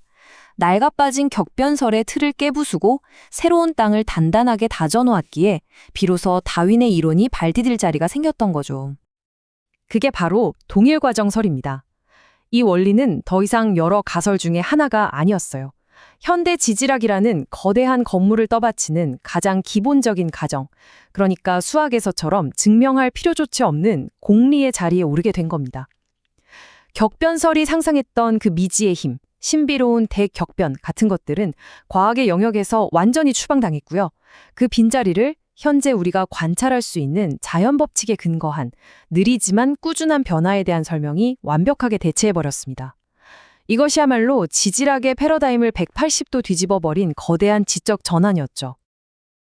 낡아빠진 격변설의 틀을 깨부수고 새로운 땅을 단단하게 다져놓았기에 비로소 다윈의 이론이 발디딜 자리가 생겼던 거죠. 그게 바로 동일과정설입니다. 이 원리는 더 이상 여러 가설 중에 하나가 아니었어요. 현대 지질학이라는 거대한 건물을 떠받치는 가장 기본적인 가정, 그러니까 수학에서처럼 증명할 필요조차 없는 공리의 자리에 오르게 된 겁니다. 격변설이 상상했던 그 미지의 힘, 신비로운 대격변 같은 것들은 과학의 영역에서 완전히 추방당했고요. 그 빈자리를 현재 우리가 관찰할 수 있는 자연 법칙에 근거한 느리지만 꾸준한 변화에 대한 설명이 완벽하게 대체해버렸습니다. 이것이야말로 지질학의 패러다임을 180도 뒤집어버린 거대한 지적 전환이었죠.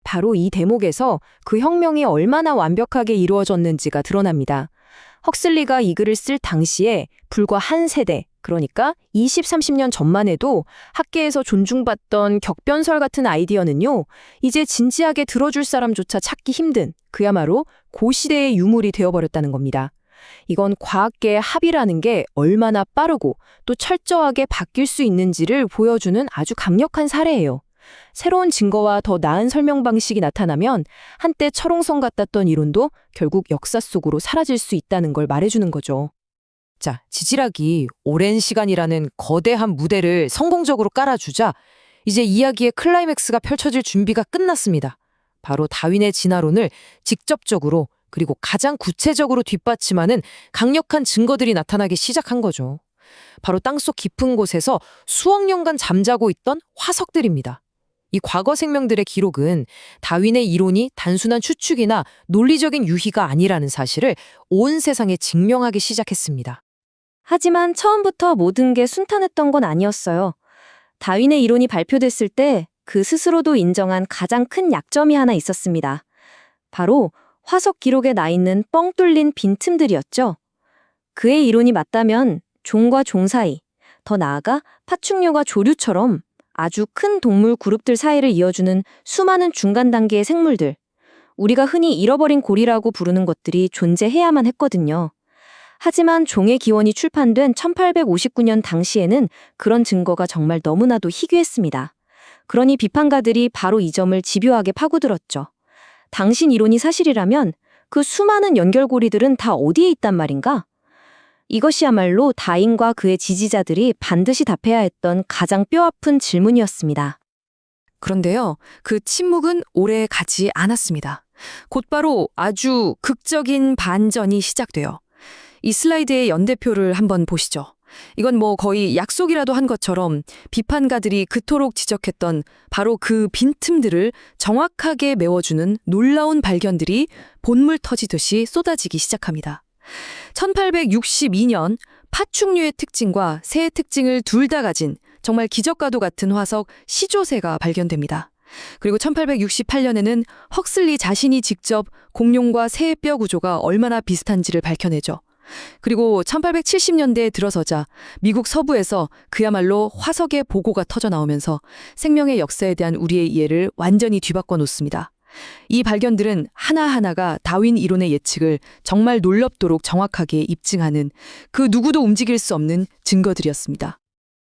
바로 이 대목에서 그 혁명이 얼마나 완벽하게 이루어졌는지가 드러납니다. 헉슬리가 이 글을 쓸 당시에 불과 한 세대, 그러니까 20, 30년 전만 해도 학계에서 존중받던 격변설 같은 아이디어는요, 이제 진지하게 들어줄 사람조차 찾기 힘든 그야말로 고시대의 유물이 되어버렸다는 겁니다. 이건 과학계의 합의라는 게 얼마나 빠르고 또 철저하게 바뀔 수 있는지를 보여주는 아주 강력한 사례예요. 새로운 증거와 더 나은 설명 방식이 나타나면 한때 철옹성 같았던 이론도 결국 역사 속으로 사라질 수 있다는 걸 말해주는 거죠. 자, 지질학이 오랜 시간이라는 거대한 무대를 성공적으로 깔아주자 이제 이야기의 클라이맥스가 펼쳐질 준비가 끝났습니다. 바로 다윈의 진화론을 직접적으로 그리고 가장 구체적으로 뒷받침하는 강력한 증거들이 나타나기 시작한 거죠. 바로 땅속 깊은 곳에서 수억 년간 잠자고 있던 화석들입니다. 이 과거 생명들의 기록은 다윈의 이론이 단순한 추측이나 논리적인 유희가 아니라는 사실을 온 세상에 증명하기 시작했습니다. 하지만 처음부터 모든 게 순탄했던 건 아니었어요. 다윈의 이론이 발표됐을 때 그 스스로도 인정한 가장 큰 약점이 하나 있었습니다. 바로 화석 기록에 나 있는 뻥 뚫린 빈틈들이었죠. 그의 이론이 맞다면 종과 종 사이, 더 나아가 파충류와 조류처럼 아주 큰 동물 그룹들 사이를 이어주는 수많은 중간 단계의 생물들, 우리가 흔히 잃어버린 고리라고 부르는 것들이 존재해야만 했거든요. 하지만 종의 기원이 출판된 1859년 당시에는 그런 증거가 정말 너무나도 희귀했습니다. 그러니 비판가들이 바로 이 점을 집요하게 파고들었죠. 당신 이론이 사실이라면 그 수많은 연결고리들은 다 어디에 있단 말인가? 이것이야말로 다윈과 그의 지지자들이 반드시 답해야 했던 가장 뼈아픈 질문이었습니다. 그런데요, 그 침묵은 오래 가지 않았습니다. 곧바로 아주 극적인 반전이 시작돼요. 이 슬라이드의 연대표를 한번 보시죠. 이건 뭐 거의 약속이라도 한 것처럼 비판가들이 그토록 지적했던 바로 그 빈틈들을 정확하게 메워주는 놀라운 발견들이 본물 터지듯이 쏟아지기 시작합니다. 1862년 파충류의 특징과 새의 특징을 둘 다 가진 정말 기적과도 같은 화석 시조새가 발견됩니다. 그리고 1868년에는 헉슬리 자신이 직접 공룡과 새의 뼈 구조가 얼마나 비슷한지를 밝혀내죠. 그리고 1870년대에 들어서자 미국 서부에서 그야말로 화석의 보고가 터져 나오면서 생명의 역사에 대한 우리의 이해를 완전히 뒤바꿔 놓습니다. 이 발견들은 하나하나가 다윈 이론의 예측을 정말 놀랍도록 정확하게 입증하는 그 누구도 움직일 수 없는 증거들이었습니다.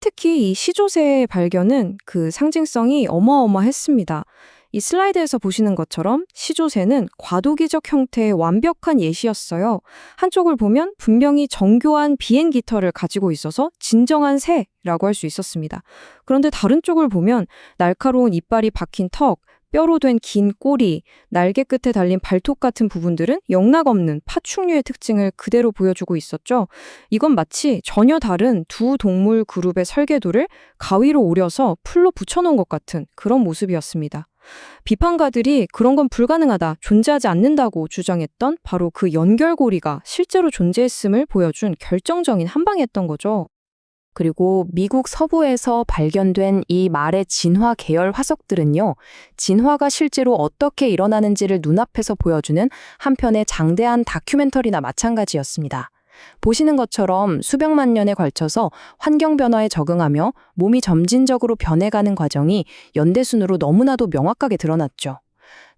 특히 이 시조새의 발견은 그 상징성이 어마어마했습니다. 이 슬라이드에서 보시는 것처럼 시조새는 과도기적 형태의 완벽한 예시였어요. 한쪽을 보면 분명히 정교한 비행 깃털을 가지고 있어서 진정한 새라고 할 수 있었습니다. 그런데 다른 쪽을 보면 날카로운 이빨이 박힌 턱, 뼈로 된 긴 꼬리, 날개 끝에 달린 발톱 같은 부분들은 영락없는 파충류의 특징을 그대로 보여주고 있었죠. 이건 마치 전혀 다른 두 동물 그룹의 설계도를 가위로 오려서 풀로 붙여놓은 것 같은 그런 모습이었습니다. 비판가들이 그런 건 불가능하다, 존재하지 않는다고 주장했던 바로 그 연결고리가 실제로 존재했음을 보여준 결정적인 한방이었던 거죠. 그리고 미국 서부에서 발견된 이 말의 진화 계열 화석들은요, 진화가 실제로 어떻게 일어나는지를 눈앞에서 보여주는 한편의 장대한 다큐멘터리나 마찬가지였습니다. 보시는 것처럼 수백만 년에 걸쳐서 환경 변화에 적응하며 몸이 점진적으로 변해가는 과정이 연대순으로 너무나도 명확하게 드러났죠.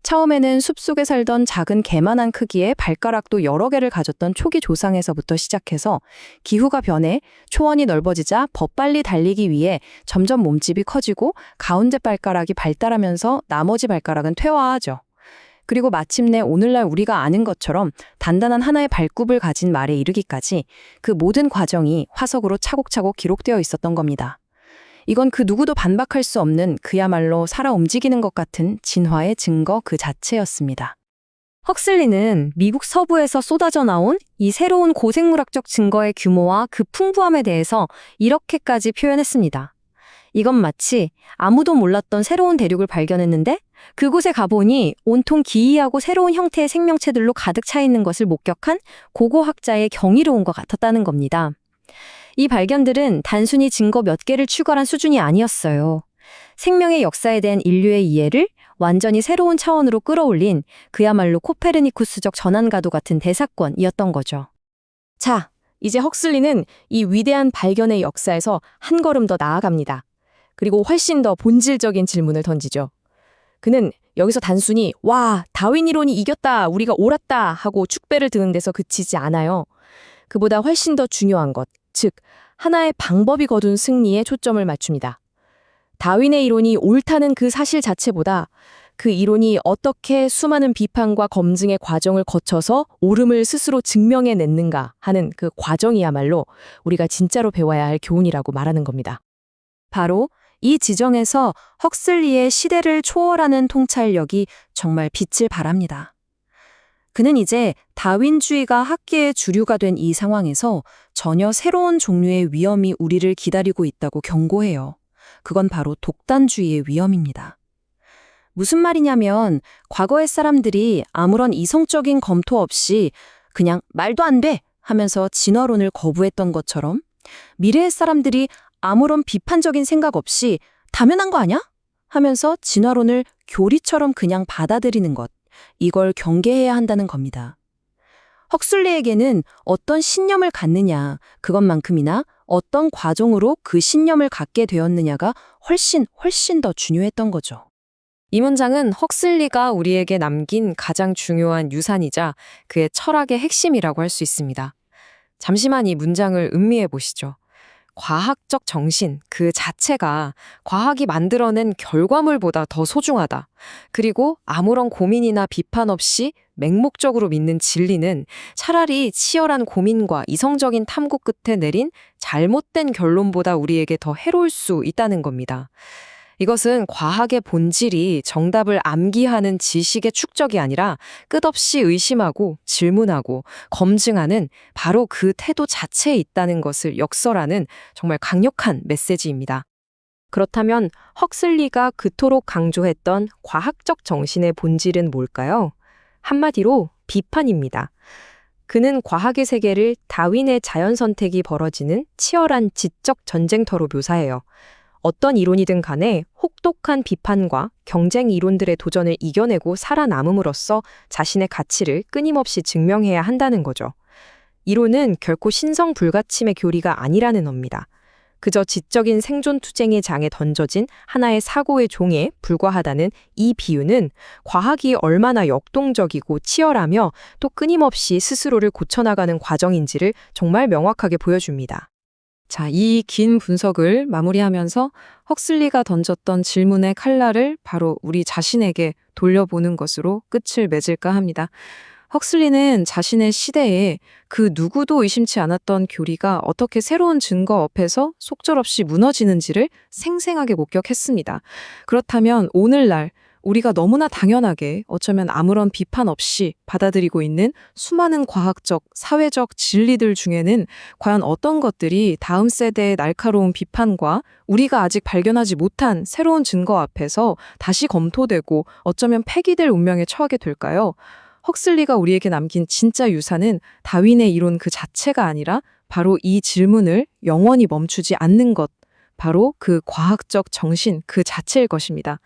처음에는 숲속에 살던 작은 개만한 크기의 발가락도 여러 개를 가졌던 초기 조상에서부터 시작해서 기후가 변해 초원이 넓어지자 벗빨리 달리기 위해 점점 몸집이 커지고 가운데 발가락이 발달하면서 나머지 발가락은 퇴화하죠. 그리고 마침내 오늘날 우리가 아는 것처럼 단단한 하나의 발굽을 가진 말에 이르기까지 그 모든 과정이 화석으로 차곡차곡 기록되어 있었던 겁니다. 이건 그 누구도 반박할 수 없는 그야말로 살아 움직이는 것 같은 진화의 증거 그 자체였습니다. 헉슬리는 미국 서부에서 쏟아져 나온 이 새로운 고생물학적 증거의 규모와 그 풍부함에 대해서 이렇게까지 표현했습니다. 이건 마치 아무도 몰랐던 새로운 대륙을 발견했는데 그곳에 가보니 온통 기이하고 새로운 형태의 생명체들로 가득 차 있는 것을 목격한 고고학자의 경이로움과 같았다는 겁니다. 이 발견들은 단순히 증거 몇 개를 추가한 수준이 아니었어요. 생명의 역사에 대한 인류의 이해를 완전히 새로운 차원으로 끌어올린 그야말로 코페르니쿠스적 전환가도 같은 대사건이었던 거죠. 자, 이제 헉슬리는 이 위대한 발견의 역사에서 한 걸음 더 나아갑니다. 그리고 훨씬 더 본질적인 질문을 던지죠. 그는 여기서 단순히 와, 다윈 이론이 이겼다, 우리가 옳았다 하고 축배를 드는 데서 그치지 않아요. 그보다 훨씬 더 중요한 것, 즉 하나의 방법이 거둔 승리에 초점을 맞춥니다. 다윈의 이론이 옳다는 그 사실 자체보다 그 이론이 어떻게 수많은 비판과 검증의 과정을 거쳐서 옳음을 스스로 증명해냈는가 하는 그 과정이야말로 우리가 진짜로 배워야 할 교훈이라고 말하는 겁니다. 바로 이 지정에서 헉슬리의 시대를 초월하는 통찰력이 정말 빛을 발합니다. 그는 이제 다윈주의가 학계의 주류가 된 이 상황에서 전혀 새로운 종류의 위험이 우리를 기다리고 있다고 경고해요. 그건 바로 독단주의의 위험입니다. 무슨 말이냐면 과거의 사람들이 아무런 이성적인 검토 없이 그냥 말도 안 돼 하면서 진화론을 거부했던 것처럼 미래의 사람들이 아무런 비판적인 생각 없이 당연한 거 아니야? 하면서 진화론을 교리처럼 그냥 받아들이는 것, 이걸 경계해야 한다는 겁니다. 헉슬리에게는 어떤 신념을 갖느냐, 그것만큼이나 어떤 과정으로 그 신념을 갖게 되었느냐가 훨씬 더 중요했던 거죠. 이 문장은 헉슬리가 우리에게 남긴 가장 중요한 유산이자 그의 철학의 핵심이라고 할 수 있습니다. 잠시만 이 문장을 음미해 보시죠. 과학적 정신 그 자체가 과학이 만들어낸 결과물보다 더 소중하다. 그리고 아무런 고민이나 비판 없이 맹목적으로 믿는 진리는 차라리 치열한 고민과 이성적인 탐구 끝에 내린 잘못된 결론보다 우리에게 더 해로울 수 있다는 겁니다. 이것은 과학의 본질이 정답을 암기하는 지식의 축적이 아니라 끝없이 의심하고 질문하고 검증하는 바로 그 태도 자체에 있다는 것을 역설하는 정말 강력한 메시지입니다. 그렇다면 헉슬리가 그토록 강조했던 과학적 정신의 본질은 뭘까요? 한마디로 비판입니다. 그는 과학의 세계를 다윈의 자연 선택이 벌어지는 치열한 지적 전쟁터로 묘사해요. 어떤 이론이든 간에 혹독한 비판과 경쟁 이론들의 도전을 이겨내고 살아남음으로써 자신의 가치를 끊임없이 증명해야 한다는 거죠. 이론은 결코 신성 불가침의 교리가 아니라는 겁니다. 그저 지적인 생존 투쟁의 장에 던져진 하나의 사고의 종에 불과하다는 이 비유는 과학이 얼마나 역동적이고 치열하며 또 끊임없이 스스로를 고쳐나가는 과정인지를 정말 명확하게 보여줍니다. 자, 이 긴 분석을 마무리하면서 헉슬리가 던졌던 질문의 칼날을 바로 우리 자신에게 돌려보는 것으로 끝을 맺을까 합니다. 헉슬리는 자신의 시대에 그 누구도 의심치 않았던 교리가 어떻게 새로운 증거 앞에서 속절없이 무너지는지를 생생하게 목격했습니다. 그렇다면 오늘날 우리가 너무나 당연하게 어쩌면 아무런 비판 없이 받아들이고 있는 수많은 과학적, 사회적 진리들 중에는 과연 어떤 것들이 다음 세대의 날카로운 비판과 우리가 아직 발견하지 못한 새로운 증거 앞에서 다시 검토되고 어쩌면 폐기될 운명에 처하게 될까요? 헉슬리가 우리에게 남긴 진짜 유산은 다윈의 이론 그 자체가 아니라 바로 이 질문을 영원히 멈추지 않는 것, 바로 그 과학적 정신 그 자체일 것입니다.